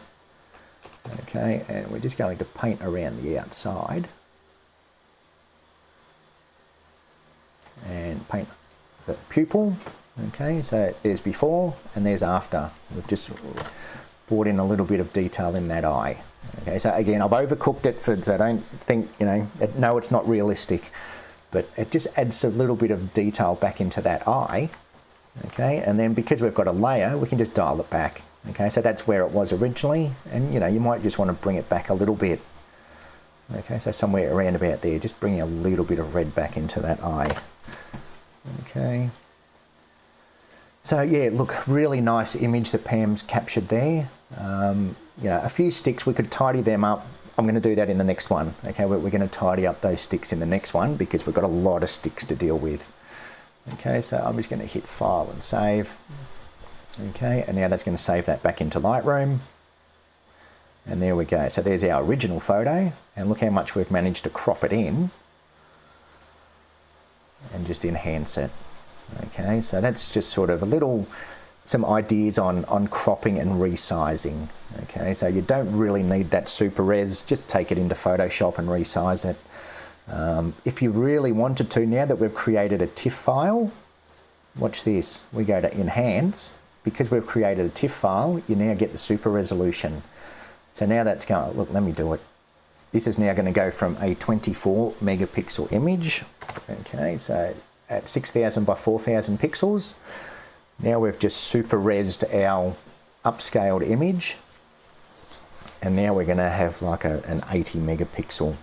Okay, and we're just going to paint around the outside and paint the pupil. Okay, so there's before and there's after. We've just brought in a little bit of detail in that eye. Okay, so again, I've overcooked it so I don't think, you know, no, it's not realistic, but it just adds a little bit of detail back into that eye. Okay, and then because we've got a layer, we can just dial it back. Okay, so that's where it was originally, and you know, you might just want to bring it back a little bit. Okay, so somewhere around about there, just bringing a little bit of red back into that eye. Okay. So yeah, look, really nice image that Pam's captured there. You know, a few sticks, we could tidy them up. I'm going to do that in the next one. Okay, we're going to tidy up those sticks in the next one because we've got a lot of sticks to deal with. Okay, so I'm just going to hit File and Save. Okay, and now that's going to save that back into Lightroom. And there we go. So there's our original photo, and look how much we've managed to crop it in and just enhance it. Okay, so that's just sort of some ideas on cropping and resizing. Okay, so you don't really need that super res, just take it into Photoshop and resize it. If you really wanted to, now that we've created a TIFF file, watch this, we go to Enhance. Because we've created a TIFF file, you now get the super resolution. So now that's going, look, let me do it. This is now going to go from a 24 megapixel image, okay, so at 6000 by 4000 pixels. Now we've just super resed our upscaled image, and now we're going to have like an 80 megapixel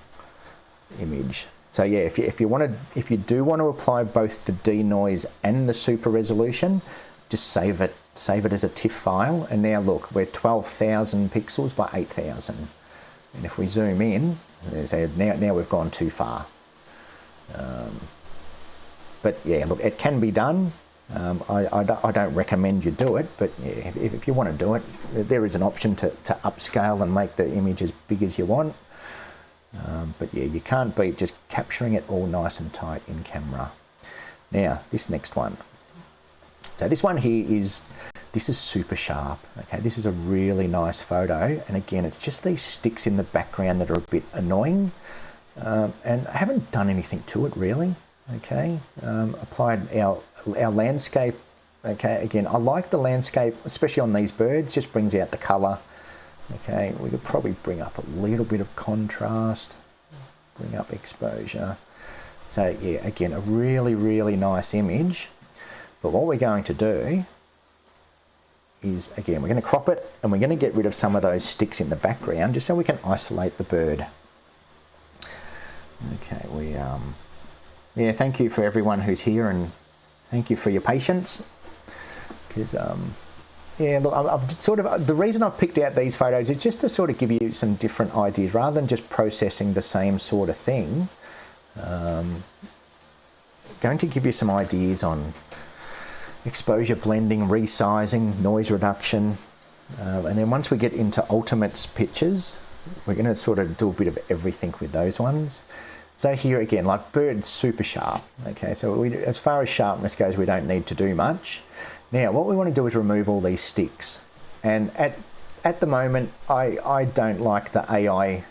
image. So yeah, if you do want to apply both the denoise and the super resolution, just save it as a TIFF file, and now look, we're 12,000 pixels by 8,000. And if we zoom in, now we've gone too far. But yeah, look, it can be done. I don't recommend you do it, but yeah, if you want to do it, there is an option to upscale and make the image as big as you want. But yeah, you can't beat just capturing it all nice and tight in camera. Now, this next one. So this one here is super sharp. Okay, this is a really nice photo, and again, it's just these sticks in the background that are a bit annoying, and I haven't done anything to it really. Okay, applied our landscape. Okay, again, I like the landscape, especially on these birds, just brings out the color. Okay, we could probably bring up a little bit of contrast, bring up exposure. So yeah, again, a really, really nice image. But what we're going to do is, again, we're going to crop it and we're going to get rid of some of those sticks in the background just so we can isolate the bird. Okay, yeah, thank you for everyone who's here, and thank you for your patience. Because yeah, look, I've sort of, the reason I've picked out these photos is just to sort of give you some different ideas rather than just processing the same sort of thing. Going to give you some ideas on exposure blending, resizing, noise reduction, and then once we get into ultimates pictures, we're going to sort of do a bit of everything with those ones. So here again, like bird's super sharp. Okay, so as far as sharpness goes, we don't need to do much. Now, what we want to do is remove all these sticks. And at the moment, I don't like the AI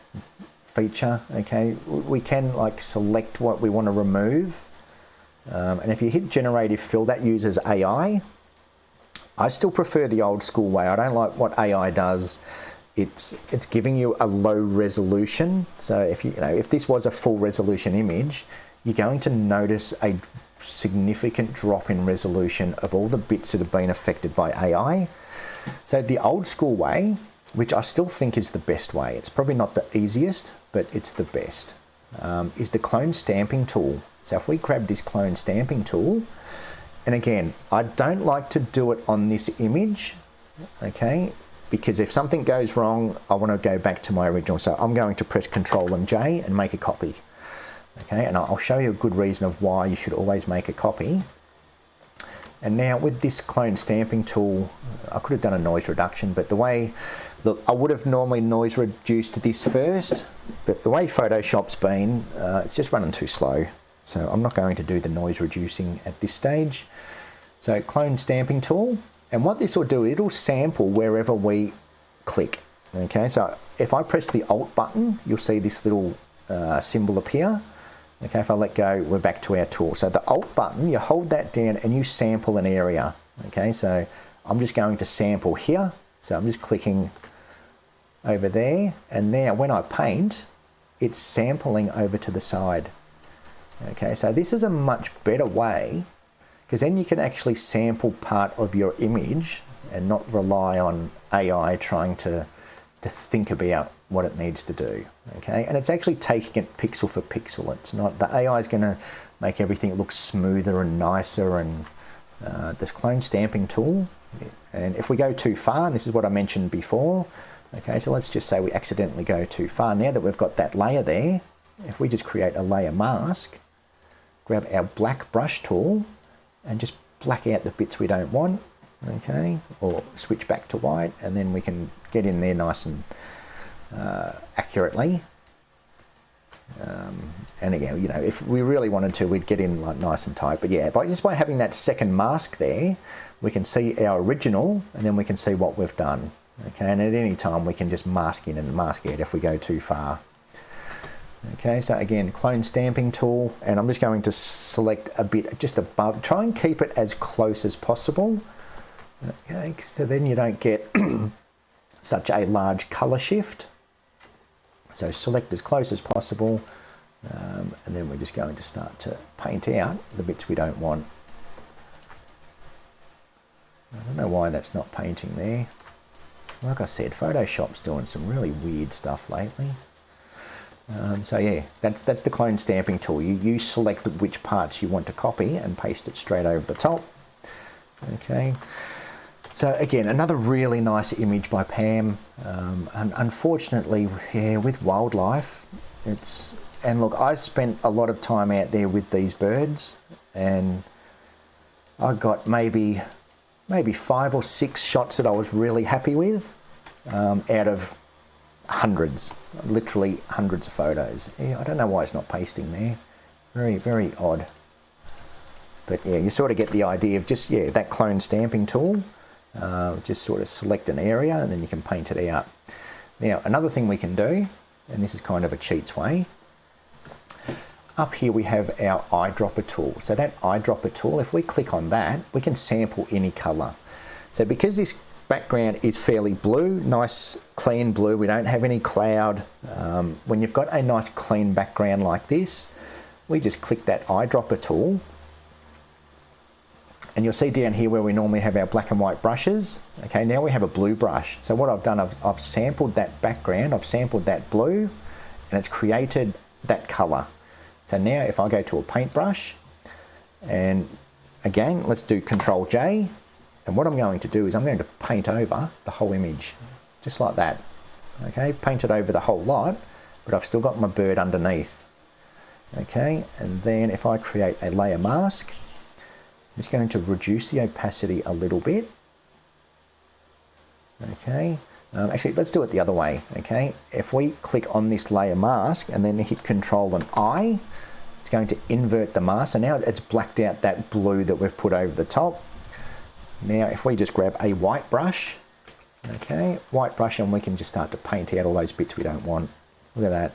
feature. Okay, we can like select what we want to remove. And if you hit generative fill, that uses AI. I still prefer the old school way. I don't like what AI does. It's giving you a low resolution. So if this was a full resolution image, you're going to notice a significant drop in resolution of all the bits that have been affected by AI. So the old school way, which I still think is the best way, it's probably not the easiest, but it's the best, is the clone stamping tool. So if we grab this clone stamping tool, and again, I don't like to do it on this image, okay, because if something goes wrong, I want to go back to my original. So I'm going to press Control and J and make a copy. Okay, and I'll show you a good reason of why you should always make a copy. And now with this clone stamping tool, I could have done a noise reduction, but the way, look, I would have normally noise reduced this first, but the way Photoshop's been, it's just running too slow. So I'm not going to do the noise reducing at this stage. So clone stamping tool, and what this will do, it'll sample wherever we click. Okay, so if I press the Alt button, you'll see this little symbol appear. Okay, if I let go, we're back to our tool. So the Alt button, you hold that down and you sample an area. Okay, so I'm just going to sample here. So I'm just clicking over there. And now when I paint, it's sampling over to the side. Okay, so this is a much better way, because then you can actually sample part of your image and not rely on AI trying to think about what it needs to do. Okay, and it's actually taking it pixel for pixel. It's not, the AI is going to make everything look smoother and nicer. And this clone stamping tool, and if we go too far, and this is what I mentioned before, okay, so let's just say we accidentally go too far. Now that we've got that layer there, if we just create a layer mask, grab our black brush tool and just black out the bits we don't want, okay, or switch back to white, and then we can get in there nice and accurately. And again, you know, if we really wanted to, we'd get in like nice and tight. But yeah, by having that second mask there, we can see our original, and then we can see what we've done. Okay, and at any time we can just mask in and mask out if we go too far. Okay, so again, clone stamping tool, and I'm just going to select a bit just above, try and keep it as close as possible. Okay, so then you don't get such a large color shift. So select as close as possible, and then we're just going to start to paint out the bits we don't want. I don't know why that's not painting there. Like I said, Photoshop's doing some really weird stuff lately. So yeah, that's the clone stamping tool. You select which parts you want to copy and paste it straight over the top. Okay. So again, another really nice image by Pam. And unfortunately, yeah, with wildlife, and look, I spent a lot of time out there with these birds, and I got maybe 5 or 6 shots that I was really happy with, out of hundreds, literally hundreds of photos. Yeah, I don't know why it's not pasting there. Very, very odd. But yeah, you sort of get the idea of just, yeah, that clone stamping tool. Just sort of select an area and then you can paint it out. Now, another thing we can do, and this is kind of a cheats way, up here we have our eyedropper tool. So that eyedropper tool, if we click on that, we can sample any color. So because this background is fairly blue, nice clean blue, we don't have any cloud. When you've got a nice clean background like this, we just click that eyedropper tool, and you'll see down here where we normally have our black and white brushes, okay, now we have a blue brush. So what I've done, I've sampled that background, I've sampled that blue, and it's created that color. So now if I go to a paintbrush, and again, let's do Control J, and what I'm going to do is I'm going to paint over the whole image, just like that. Okay, paint it over the whole lot, but I've still got my bird underneath. Okay, and then if I create a layer mask, I'm just going to reduce the opacity a little bit. Okay, actually let's do it the other way. Okay, if we click on this layer mask and then hit Control and I, it's going to invert the mask. So now it's blacked out that blue that we've put over the top. Now if we just grab a white brush, okay, white brush, and we can just start to paint out all those bits we don't want. Look at that.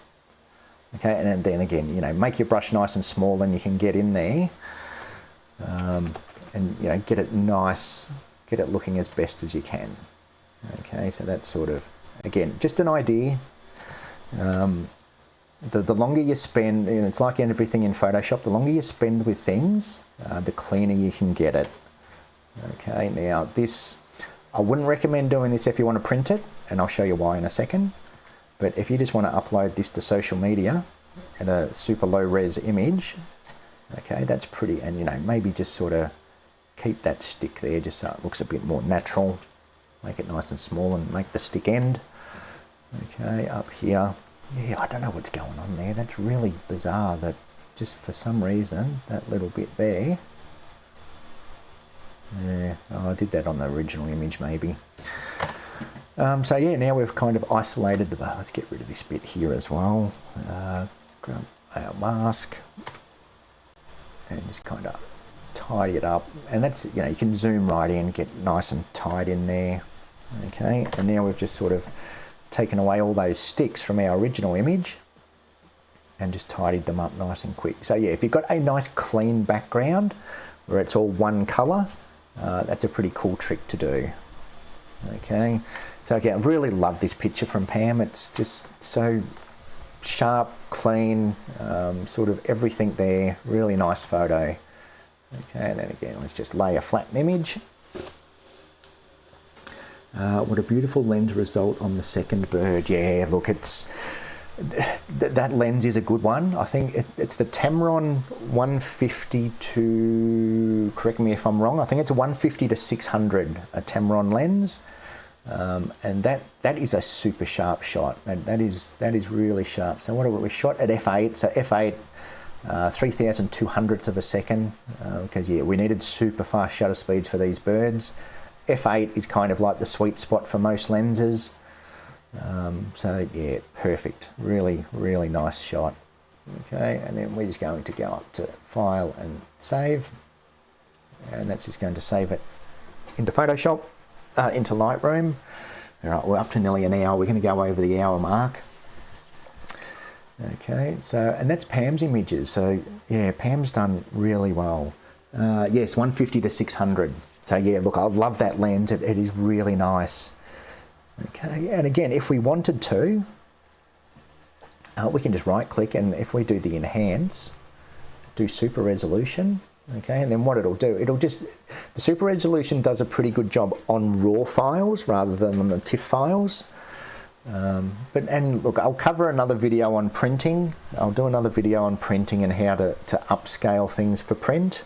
Okay, and then again, you know, make your brush nice and small and you can get in there and, you know, get it nice, get it looking as best as you can. Okay, so that's sort of, again, just an idea. The longer you spend, you know, it's like everything in Photoshop, the longer you spend with things, the cleaner you can get it. Okay, now this, I wouldn't recommend doing this if you want to print it, and I'll show you why in a second. But if you just want to upload this to social media at a super low res image, okay, that's pretty, and you know, maybe just sort of keep that stick there just so it looks a bit more natural. Make it nice and small and make the stick end. Okay, up here. Yeah, I don't know what's going on there. That's really bizarre that just for some reason, that little bit there. Yeah, oh, I did that on the original image maybe. So yeah, now we've kind of isolated the bar. Let's get rid of this bit here as well. Grab our mask and just kind of tidy it up. And that's, you know, you can zoom right in, get nice and tight in there. Okay, and now we've just sort of taken away all those sticks from our original image and just tidied them up nice and quick. So yeah, if you've got a nice clean background where it's all one color, that's a pretty cool trick to do. Okay, so again, I really love this picture from Pam. It's just so sharp, clean, sort of everything there. Really nice photo. Okay, and then again, let's just lay a flatten image. What a beautiful lens result on the second bird. Yeah, look, it's that lens is a good one. I think it's the Tamron 150 to, correct me if I'm wrong, I think it's a 150 to 600, a Tamron lens. And that is a super sharp shot. That is really sharp. So what we shot at f8, so f8, 3,200ths of a second, because yeah, we needed super fast shutter speeds for these birds. f8 is kind of like the sweet spot for most lenses. So yeah, perfect. Really, really nice shot. Okay, and then we're just going to go up to File and Save. And that's just going to save it into Photoshop, into Lightroom. All right, we're up to nearly an hour. We're going to go over the hour mark. Okay, so, and that's Pam's images. So yeah, Pam's done really well. Yes, 150 to 600. So yeah, look, I love that lens. It is really nice. Okay, and again, if we wanted to, we can just right click, and if we do the enhance, do super resolution, okay, and then what it'll do, the super resolution does a pretty good job on RAW files rather than on the TIFF files. And look, I'll cover another video on printing. I'll do another video on printing and how to upscale things for print.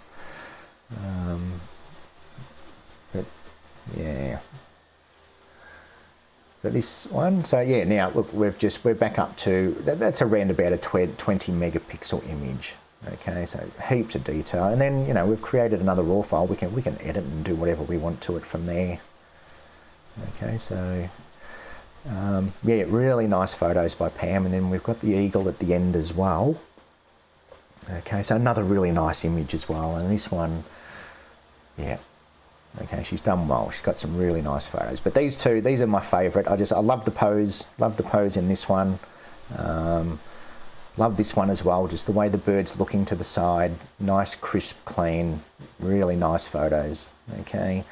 But yeah, for this one, so yeah, now look, we're back up to, that's around about a 20 megapixel image. Okay, so heaps of detail, and then, you know, we've created another RAW file. We can edit and do whatever we want to it from there. Okay, so yeah, really nice photos by Pam, and then we've got the eagle at the end as well. Okay, so another really nice image as well, and this one, yeah, okay, she's done well. She's got some really nice photos, but these two, these are my favorite. I love the pose in this one. Love this one as well, just the way the bird's looking to the side, nice, crisp, clean, really nice photos. Okay,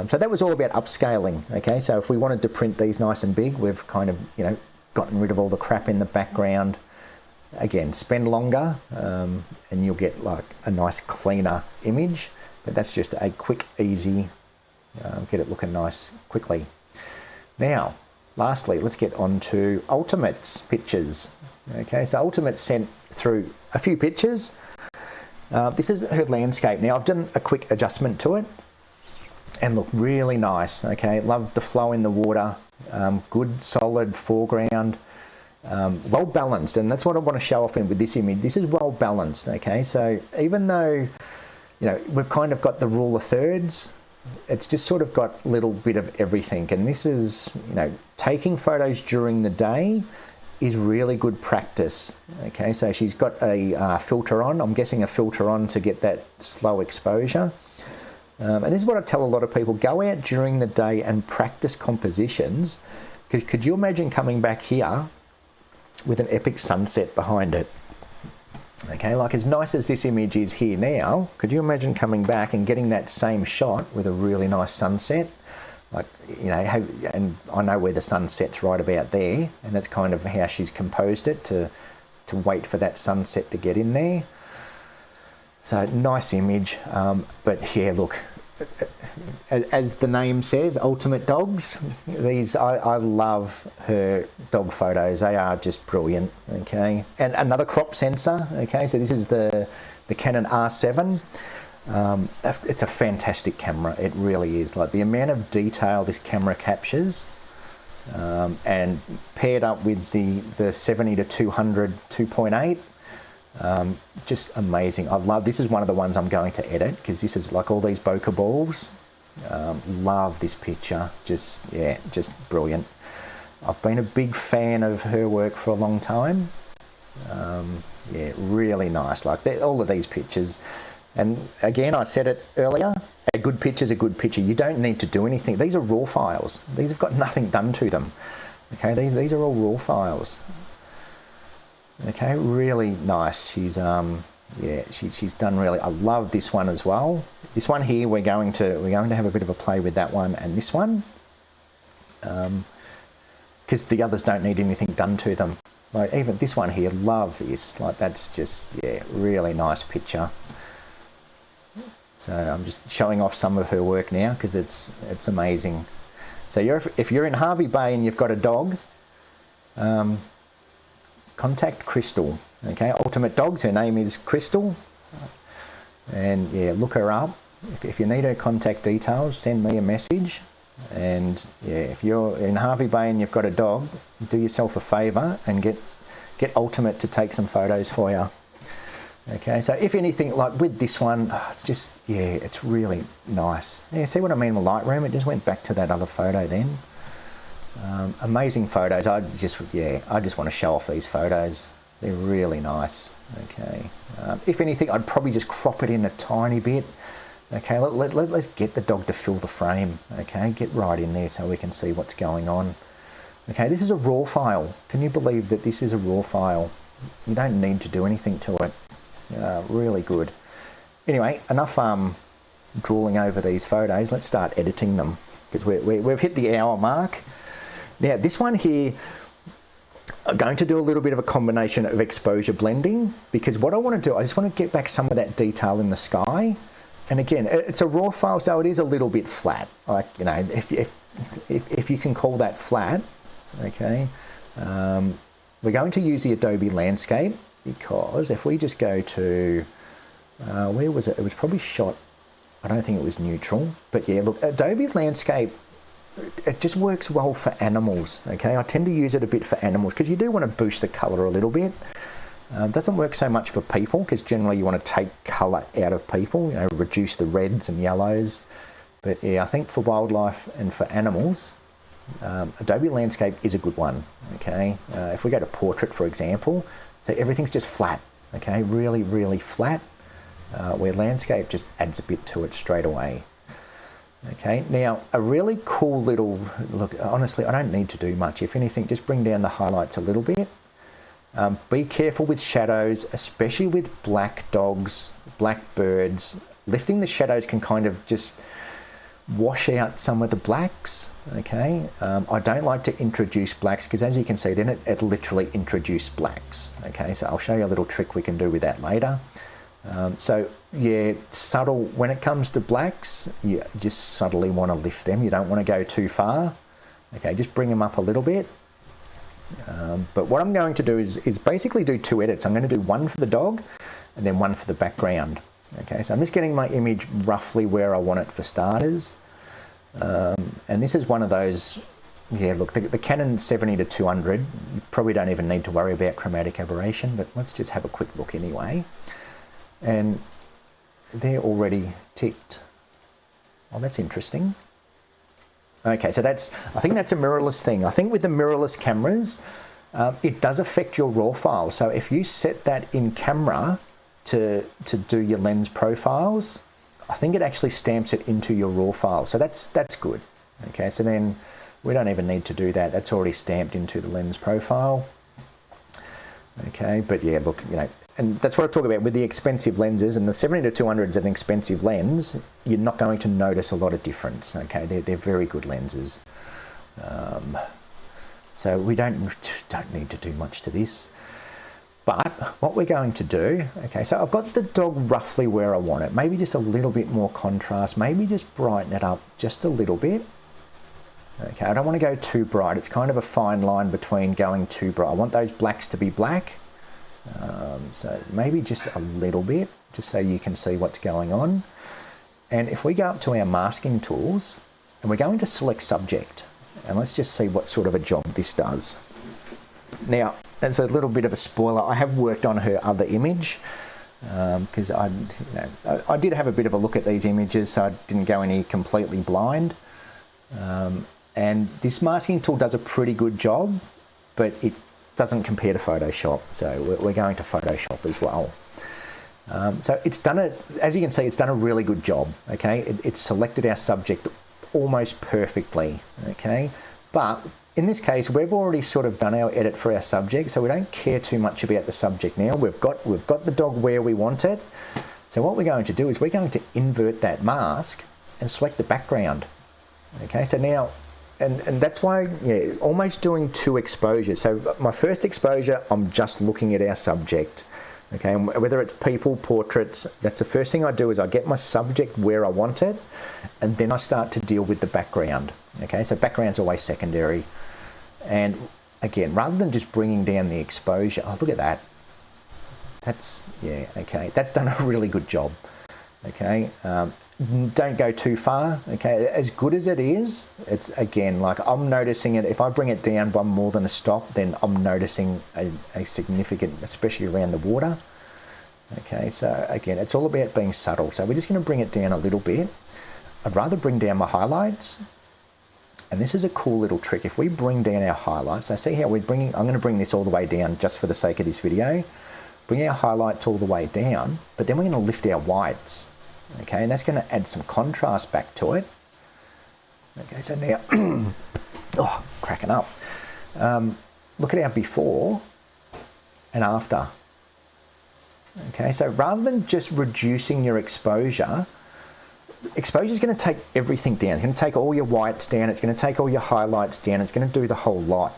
so that was all about upscaling. Okay, so if we wanted to print these nice and big, we've kind of, you know, gotten rid of all the crap in the background, again, spend longer and you'll get like a nice cleaner image, but that's just a quick, easy, get it looking nice quickly. Now, lastly, let's get on to Ultimate's pictures. Okay, so Ultimate sent through a few pictures. This is her landscape. Now, I've done a quick adjustment to it and look really nice. Okay, love the flow in the water, good solid foreground, well balanced, and that's what I want to show off in with this image. This is well balanced. Okay, so even though, you know, we've kind of got the rule of thirds, it's just sort of got a little bit of everything. And this is, you know, taking photos during the day is really good practice. Okay, so she's got a filter on. I'm guessing a filter on to get that slow exposure. And this is what I tell a lot of people: go out during the day and practice compositions. Could you imagine coming back here with an epic sunset behind it? Okay, like as nice as this image is here now, could you imagine coming back and getting that same shot with a really nice sunset? Like, you know, and I know where the sun sets right about there, and that's kind of how she's composed it to wait for that sunset to get in there. So nice image, but yeah, look, as the name says, Ultimate Dogs. These, I love her dog photos. They are just brilliant. Okay, and another crop sensor. Okay, so this is the Canon R7. It's a fantastic camera. It really is. Like the amount of detail this camera captures, and paired up with the 70 to 200 2.8. Just amazing. I love, this is one of the ones I'm going to edit, because this is like all these bokeh balls. Love this picture. Just, yeah, just brilliant. I've been a big fan of her work for a long time. Yeah, really nice. Like all of these pictures. And again, I said it earlier, a good picture's a good picture. You don't need to do anything. These are raw files. These have got nothing done to them. Okay, these are all raw files. Okay, really nice. She's yeah, she's done really. I love this one as well. This one here, we're going to have a bit of a play with that one and this one, because the others don't need anything done to them. Like even this one here, love this. Like that's just, yeah, really nice picture. So I'm just showing off some of her work now because it's amazing. So if you're in Hervey Bay and you've got a dog, contact Crystal. Okay, Ultimate Dogs. Her name is Crystal, and yeah, look her up. If you need her contact details, send me a message. And yeah, if you're in Hervey Bay and you've got a dog, do yourself a favour and get Ultimate to take some photos for you. Okay, so if anything, like with this one, it's just, yeah, it's really nice. Yeah, see what I mean with Lightroom? It just went back to that other photo then. Amazing photos. I just want to show off these photos. They're really nice. Okay, if anything, I'd probably just crop it in a tiny bit. Okay, let's get the dog to fill the frame. Okay, get right in there so we can see what's going on. Okay, this is a raw file. Can you believe that this is a raw file? You don't need to do anything to it. Really good. Anyway, enough drooling over these photos. Let's start editing them, because we've hit the hour mark. Now this one here, I'm going to do a little bit of a combination of exposure blending, because what I want to do, I just want to get back some of that detail in the sky. And again, it's a raw file, so it is a little bit flat. Like, you know, if you can call that flat. Okay, we're going to use the Adobe Landscape, because if we just go to, where was it? It was probably shot, I don't think it was neutral, but yeah, look, Adobe Landscape, it just works well for animals. Okay, I tend to use it a bit for animals because you do want to boost the color a little bit. Doesn't work so much for people, because generally you want to take color out of people, you know, reduce the reds and yellows. But yeah, I think for wildlife and for animals, Adobe Landscape is a good one. Okay, if we go to portrait, for example, so everything's just flat. Okay, really, really flat, where landscape just adds a bit to it straight away. Okay, now a really cool little look. Honestly, I don't need to do much. If anything, just bring down the highlights a little bit. Be careful with shadows, especially with black dogs, black birds. Lifting the shadows can kind of just wash out some of the blacks. Okay, I don't like to introduce blacks because, as you can see, then it literally introduced blacks. Okay, so I'll show you a little trick we can do with that later. So yeah, subtle. When it comes to blacks, you just subtly want to lift them. You don't want to go too far. Okay, just bring them up a little bit. But what I'm going to do is basically do two edits. I'm going to do one for the dog and then one for the background. Okay, so I'm just getting my image roughly where I want it for starters. And this is one of those, yeah, look, the Canon 70-200, you probably don't even need to worry about chromatic aberration, but let's just have a quick look anyway. And they're already ticked. Oh, that's interesting. Okay, so I think that's a mirrorless thing. I think with the mirrorless cameras, it does affect your RAW file. So if you set that in camera to do your lens profiles, I think it actually stamps it into your RAW file. So that's good. Okay, so then we don't even need to do that. That's already stamped into the lens profile. Okay, but yeah, look, you know, and that's what I talk about with the expensive lenses, and the 70-200 is an expensive lens. You're not going to notice a lot of difference. Okay, they're very good lenses. So we don't need to do much to this. But what we're going to do, okay, so I've got the dog roughly where I want it. Maybe just a little bit more contrast. Maybe just brighten it up just a little bit. Okay, I don't want to go too bright. It's kind of a fine line between going too bright. I want those blacks to be black. So maybe just a little bit, just so you can see what's going on. And if we go up to our masking tools, and we're going to select subject, and let's just see what sort of a job this does. Now, that's a little bit of a spoiler. I have worked on her other image because I did have a bit of a look at these images, so I didn't go any completely blind. And this masking tool does a pretty good job, but it doesn't compare to Photoshop, so we're going to Photoshop as well. So it's done as you can see, it's done a really good job. Okay, it's selected our subject almost perfectly. Okay, but in this case, we've already sort of done our edit for our subject, so we don't care too much about the subject now. We've got the dog where we want it. So what we're going to do is we're going to invert that mask and select the background. Okay, so now. And that's why, yeah, almost doing two exposures. So my first exposure, I'm just looking at our subject. Okay, and whether it's people, portraits, that's the first thing I do is I get my subject where I want it, and then I start to deal with the background. Okay, so background's always secondary. And again, rather than just bringing down the exposure, oh, look at that. That's, yeah, okay, that's done a really good job. Okay, don't go too far. Okay, as good as it is, it's again, like I'm noticing it. If I bring it down by more than a stop, then I'm noticing a significant, especially around the water. Okay, so again, it's all about being subtle. So we're just going to bring it down a little bit. I'd rather bring down my highlights. And this is a cool little trick. If we bring down our highlights, so see how we're bringing, I'm going to bring this all the way down just for the sake of this video. Bring our highlights all the way down, but then we're going to lift our whites. Okay, and that's going to add some contrast back to it. Okay, so now, oh, cracking up. Look at our before and after. Okay, so rather than just reducing your exposure, exposure is going to take everything down. It's going to take all your whites down. It's going to take all your highlights down. It's going to do the whole lot.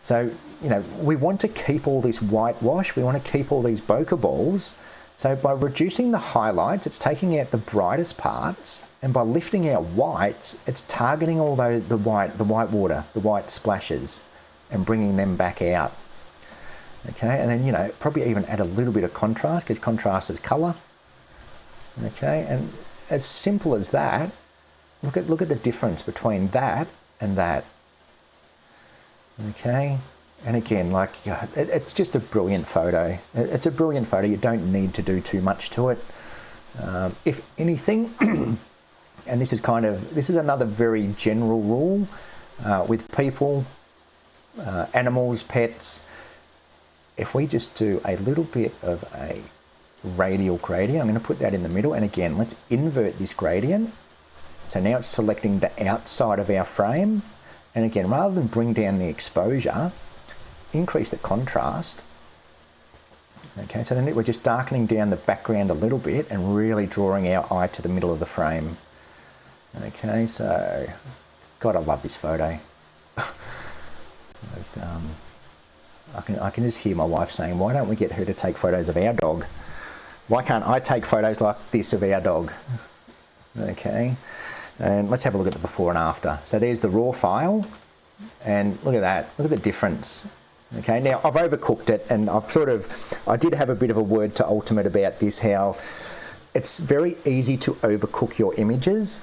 So, you know, we want to keep all this whitewash. We want to keep all these bokeh balls. So by reducing the highlights, it's taking out the brightest parts, and by lifting our whites, it's targeting all the white water, the white splashes, and bringing them back out. Okay, and then, you know, probably even add a little bit of contrast, because contrast is color. Okay, and as simple as that, look at the difference between that and that. Okay. And again, like, it's just a brilliant photo. It's a brilliant photo. You don't need to do too much to it. If anything, and this is another very general rule with people, animals, pets. If we just do a little bit of a radial gradient, I'm going to put that in the middle. And again, let's invert this gradient. So now it's selecting the outside of our frame. And again, rather than bring down the exposure, increase the contrast. Okay, so then we're just darkening down the background a little bit and really drawing our eye to the middle of the frame. Okay, so, God, I love this photo. I can just hear my wife saying, why don't we get her to take photos of our dog? Why can't I take photos like this of our dog? Okay, and let's have a look at the before and after. So there's the raw file, and look at that, look at the difference. Okay, now I've overcooked it, and I did have a bit of a word to Ultimate about this, how it's very easy to overcook your images.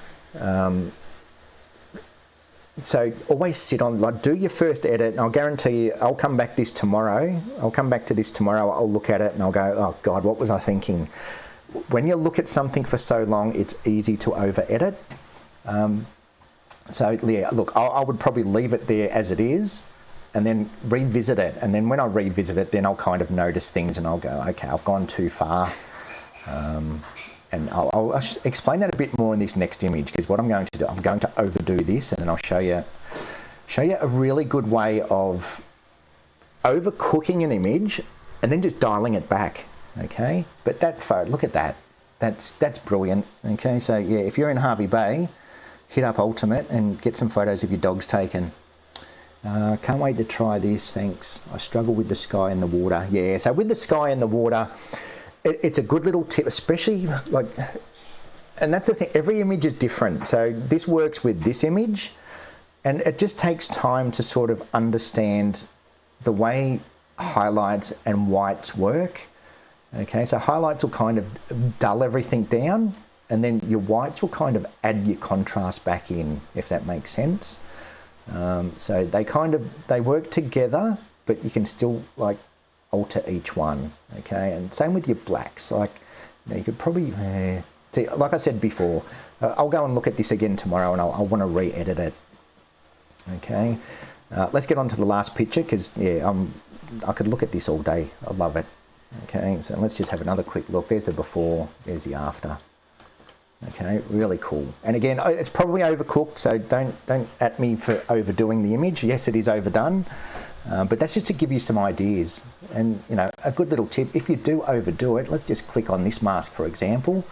So always sit on, like, do your first edit, and I'll guarantee you, I'll come back to this tomorrow, I'll look at it and I'll go, oh God, what was I thinking? When you look at something for so long, it's easy to over edit. So yeah, look, I would probably leave it there as it is and then revisit it. And then when I revisit it, then I'll kind of notice things and I'll go, okay, I've gone too far. And I'll explain that a bit more in this next image, because what I'm going to do, I'm going to overdo this, and then I'll show you a really good way of overcooking an image and then just dialing it back. Okay, but that photo, look at that, that's brilliant. Okay, so yeah, if you're in Hervey Bay, hit up Ultimate and get some photos of your dogs taken. Can't wait to try this, thanks. I struggle with the sky and the water. Yeah, so with the sky and the water, it's a good little tip, especially like, and that's the thing, every image is different. So this works with this image, and it just takes time to sort of understand the way highlights and whites work. Okay, so highlights will kind of dull everything down, and then your whites will kind of add your contrast back in, if that makes sense. So they work together, but you can still like alter each one. Okay, and same with your blacks. Like, you could probably see, like I said before, I'll go and look at this again tomorrow, and I'll want to re-edit it. Okay, let's get on to the last picture, because yeah, I could look at this all day. I love it. Okay, so let's just have another quick look. There's the before, there's the after. Okay, really cool. And again, it's probably overcooked, so don't at me for overdoing the image. Yes, it is overdone, but that's just to give you some ideas. And you know, a good little tip, if you do overdo it, let's just click on this mask, for example.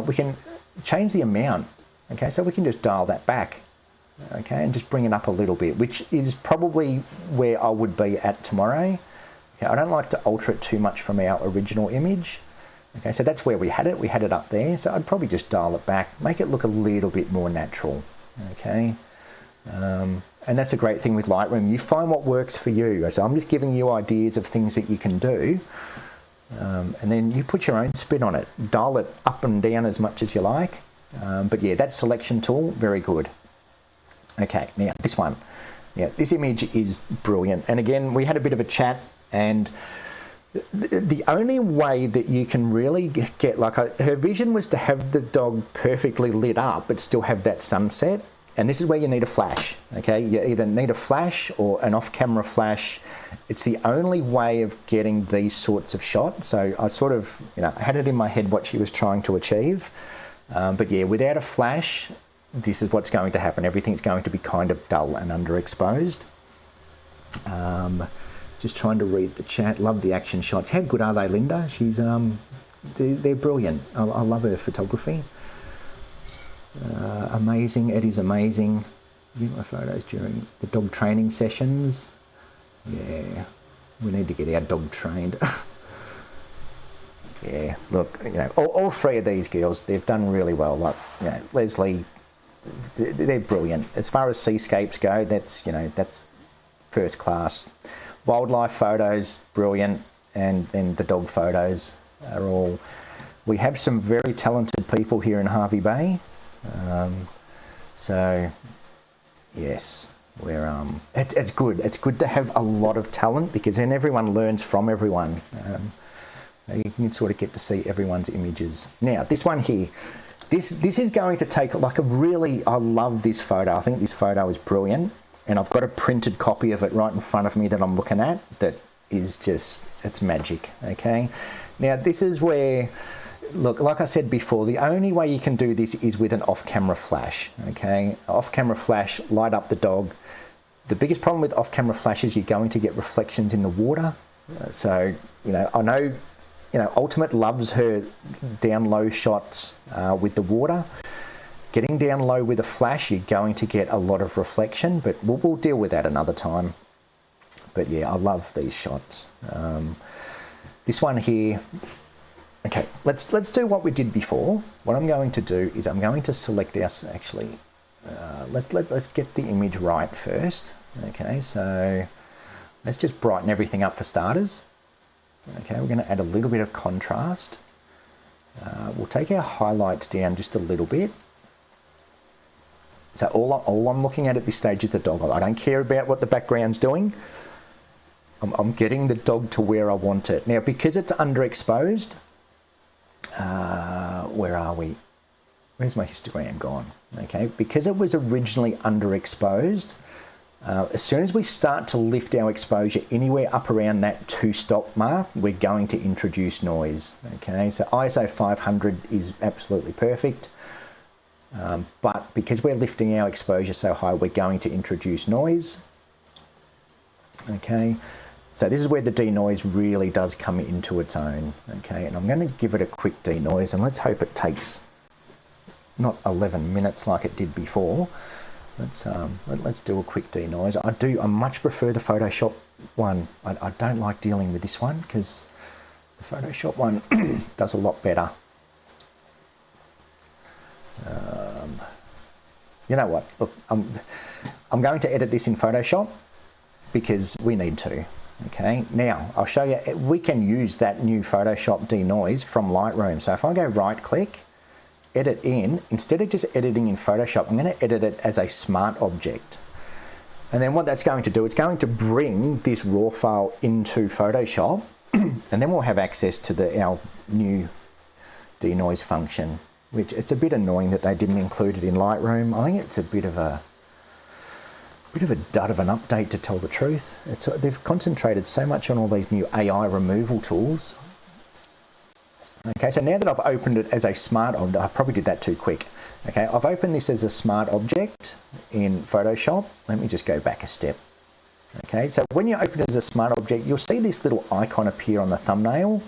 We can change the amount. Okay, so we can just dial that back. Okay, and just bring it up a little bit, which is probably where I would be at tomorrow. Okay, I don't like to alter it too much from our original image. Okay, so that's where we had it up there. So I'd probably just dial it back, make it look a little bit more natural. Okay, and that's a great thing with Lightroom. You find what works for you. So I'm just giving you ideas of things that you can do, and then you put your own spin on it. Dial it up and down as much as you like. But yeah, that selection tool, very good. Okay, now this one. Yeah, this image is brilliant. And again, we had a bit of a chat, and the only way that you can really get, like, her vision was to have the dog perfectly lit up but still have that sunset, and this is where you need a flash. Okay, you either need a flash or an off-camera flash. It's the only way of getting these sorts of shots. So I sort of, you know, I had it in my head what she was trying to achieve, but yeah, without a flash, this is what's going to happen. Everything's going to be kind of dull and underexposed. Just trying to read the chat. Love the action shots. How good are they, Linda? She's they're brilliant. I love her photography. Amazing. Eddie's amazing. Get my photos during the dog training sessions. Yeah, we need to get our dog trained. Yeah, look, you know, all three of these girls, they've done really well. Like, you know, Leslie, they're brilliant. As far as seascapes go, that's, you know, that's first class. Wildlife photos, brilliant, and then the dog photos are all. We have some very talented people here in Hervey Bay, so yes, we're it's good. It's good to have a lot of talent, because then everyone learns from everyone. You can sort of get to see everyone's images. Now, this one here, this is going to take like a really. I love this photo. I think this photo is brilliant. And I've got a printed copy of it right in front of me that I'm looking at. That is just, it's magic, okay? Now, this is where, look, like I said before, the only way you can do this is with an off-camera flash, okay? Off-camera flash, light up the dog. The biggest problem with off-camera flash is you're going to get reflections in the water. So, you know, I know, you know, Ultimate loves her down low shots with the water. Getting down low with a flash, you're going to get a lot of reflection, but we'll deal with that another time. But yeah, I love these shots. This one here, okay, let's do what we did before. What I'm going to do is I'm going to select us, actually, let's get the image right first. Okay, so let's just brighten everything up for starters. Okay, we're going to add a little bit of contrast. We'll take our highlights down just a little bit. So all I'm looking at this stage is the dog. I don't care about what the background's doing. I'm getting the dog to where I want it. Now, because it's underexposed, where are we? Where's my histogram gone? Okay, because it was originally underexposed, as soon as we start to lift our exposure anywhere up around that 2-stop mark, we're going to introduce noise. Okay, so ISO 500 is absolutely perfect. But because we're lifting our exposure so high, we're going to introduce noise. Okay, so this is where the denoise really does come into its own. Okay, and I'm going to give it a quick denoise, and let's hope it takes not 11 minutes like it did before. Let's do a quick denoise. I much prefer the Photoshop one. I don't like dealing with this one because the Photoshop one does a lot better. You know what? Look, I'm going to edit this in Photoshop because we need to. Okay, now I'll show you. We can use that new Photoshop denoise from Lightroom. So if I go right click, edit in, instead of just editing in Photoshop, I'm going to edit it as a smart object. And then what that's going to do, it's going to bring this raw file into Photoshop, and then we'll have access to our new denoise function, which it's a bit annoying that they didn't include it in Lightroom. I think it's a bit of a dud of an update, to tell the truth. They've concentrated so much on all these new AI removal tools. Okay, so now that I've opened it as a smart object, I probably did that too quick. Okay, I've opened this as a smart object in Photoshop. Let me just go back a step. Okay, so when you open it as a smart object, you'll see this little icon appear on the thumbnail.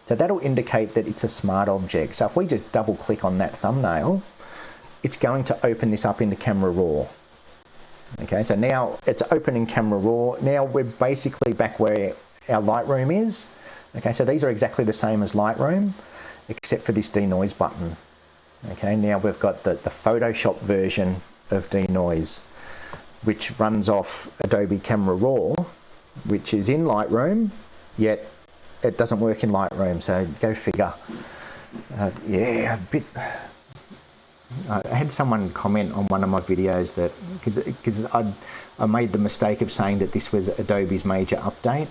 So that'll indicate that it's a smart object. So if we just double click on that thumbnail, it's going to open this up into Camera Raw. Okay, so now it's open in Camera Raw. Now we're basically back where our Lightroom is. Okay, so these are exactly the same as Lightroom, except for this denoise button. Okay, now we've got the Photoshop version of denoise, which runs off Adobe Camera Raw, which is in Lightroom, yet it doesn't work in Lightroom, so go figure. Yeah, a bit... I had someone comment on one of my videos that, because I made the mistake of saying that this was Adobe's major update,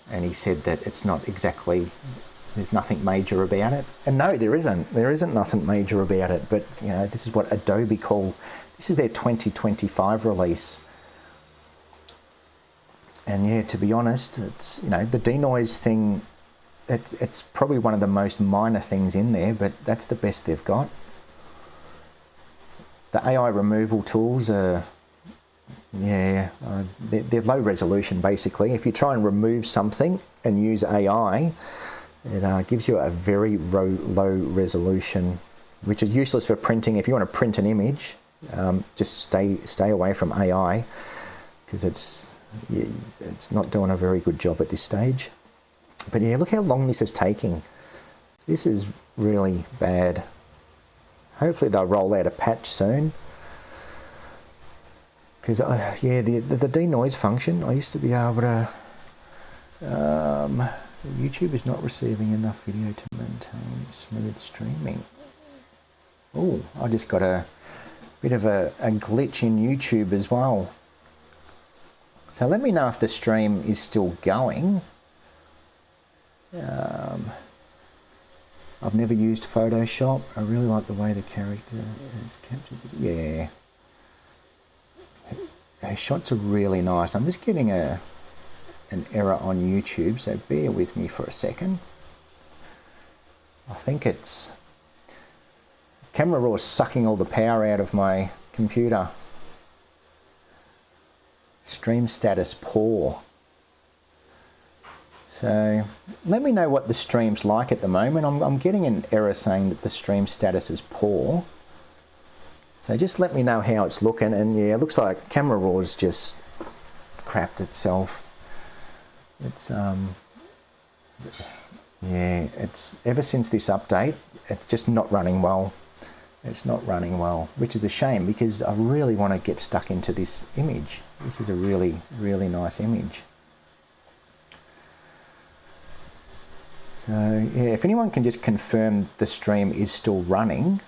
and he said that it's not exactly, there's nothing major about it. And no, there isn't nothing major about it, but you know, this is what Adobe call, this is their 2025 release. And yeah, to be honest, it's, you know, the denoise thing, it's probably one of the most minor things in there, but that's the best they've got. The AI removal tools are, yeah, they're low resolution basically. If you try and remove something and use AI, it gives you a very low resolution, which is useless for printing. If you want to print an image, just stay away from AI, because it's not doing a very good job at this stage. But yeah, look how long this is taking. This is really bad. Hopefully they'll roll out a patch soon. Because yeah, the denoise function, I used to be able to... YouTube is not receiving enough video to maintain smooth streaming. Oh, I just got a bit of a glitch in YouTube as well. So let me know if the stream is still going. I've never used Photoshop. I really like the way the character is captured. Yeah. Her shots are really nice. I'm just getting an error on YouTube, so bear with me for a second. I think it's... Camera Raw is sucking all the power out of my computer. Stream status poor. So let me know what the stream's like at the moment. I'm getting an error saying that the stream status is poor. So just let me know how it's looking. And yeah, it looks like Camera Raw's just crapped itself. It's yeah, it's ever since this update, it's just not running well. It's not running well, which is a shame because I really want to get stuck into this image. This is a really, really nice image. So yeah, if anyone can just confirm the stream is still running,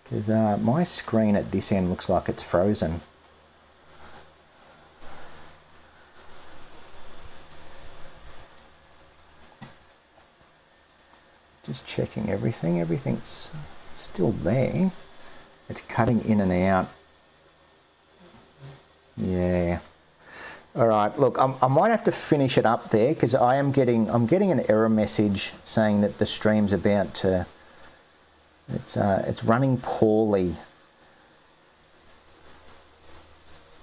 because my screen at this end looks like it's frozen. Just checking everything. Everything's still there. It's cutting in and out. Yeah. All right. Look, I might have to finish it up there because I'm getting an error message saying that the stream's about to. It's running poorly.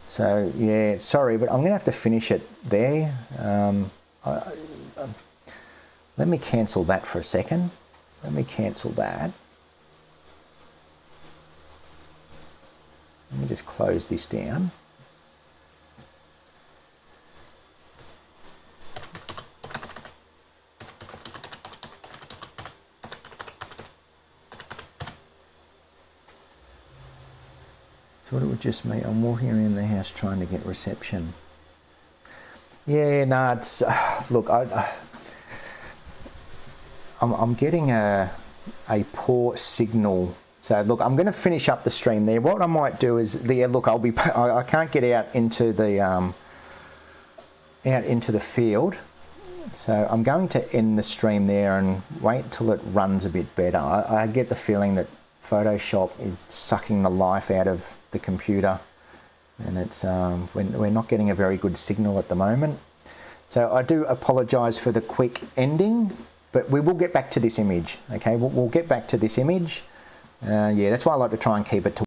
So yeah, sorry, but I'm gonna have to finish it there. Let me cancel that for a second. Let me cancel that. Let me just close this down. So it would just mean I'm walking around the house trying to get reception. Yeah, no, it's look, I'm getting a poor signal. So look, I'm going to finish up the stream there. What I might do is look, I can't get out into the field, so I'm going to end the stream there and wait till it runs a bit better. I get the feeling that Photoshop is sucking the life out of the computer, and it's we're not getting a very good signal at the moment. So I do apologise for the quick ending. But we will get back to this image, okay? We'll get back to this image. Yeah, that's why I like to try and keep it to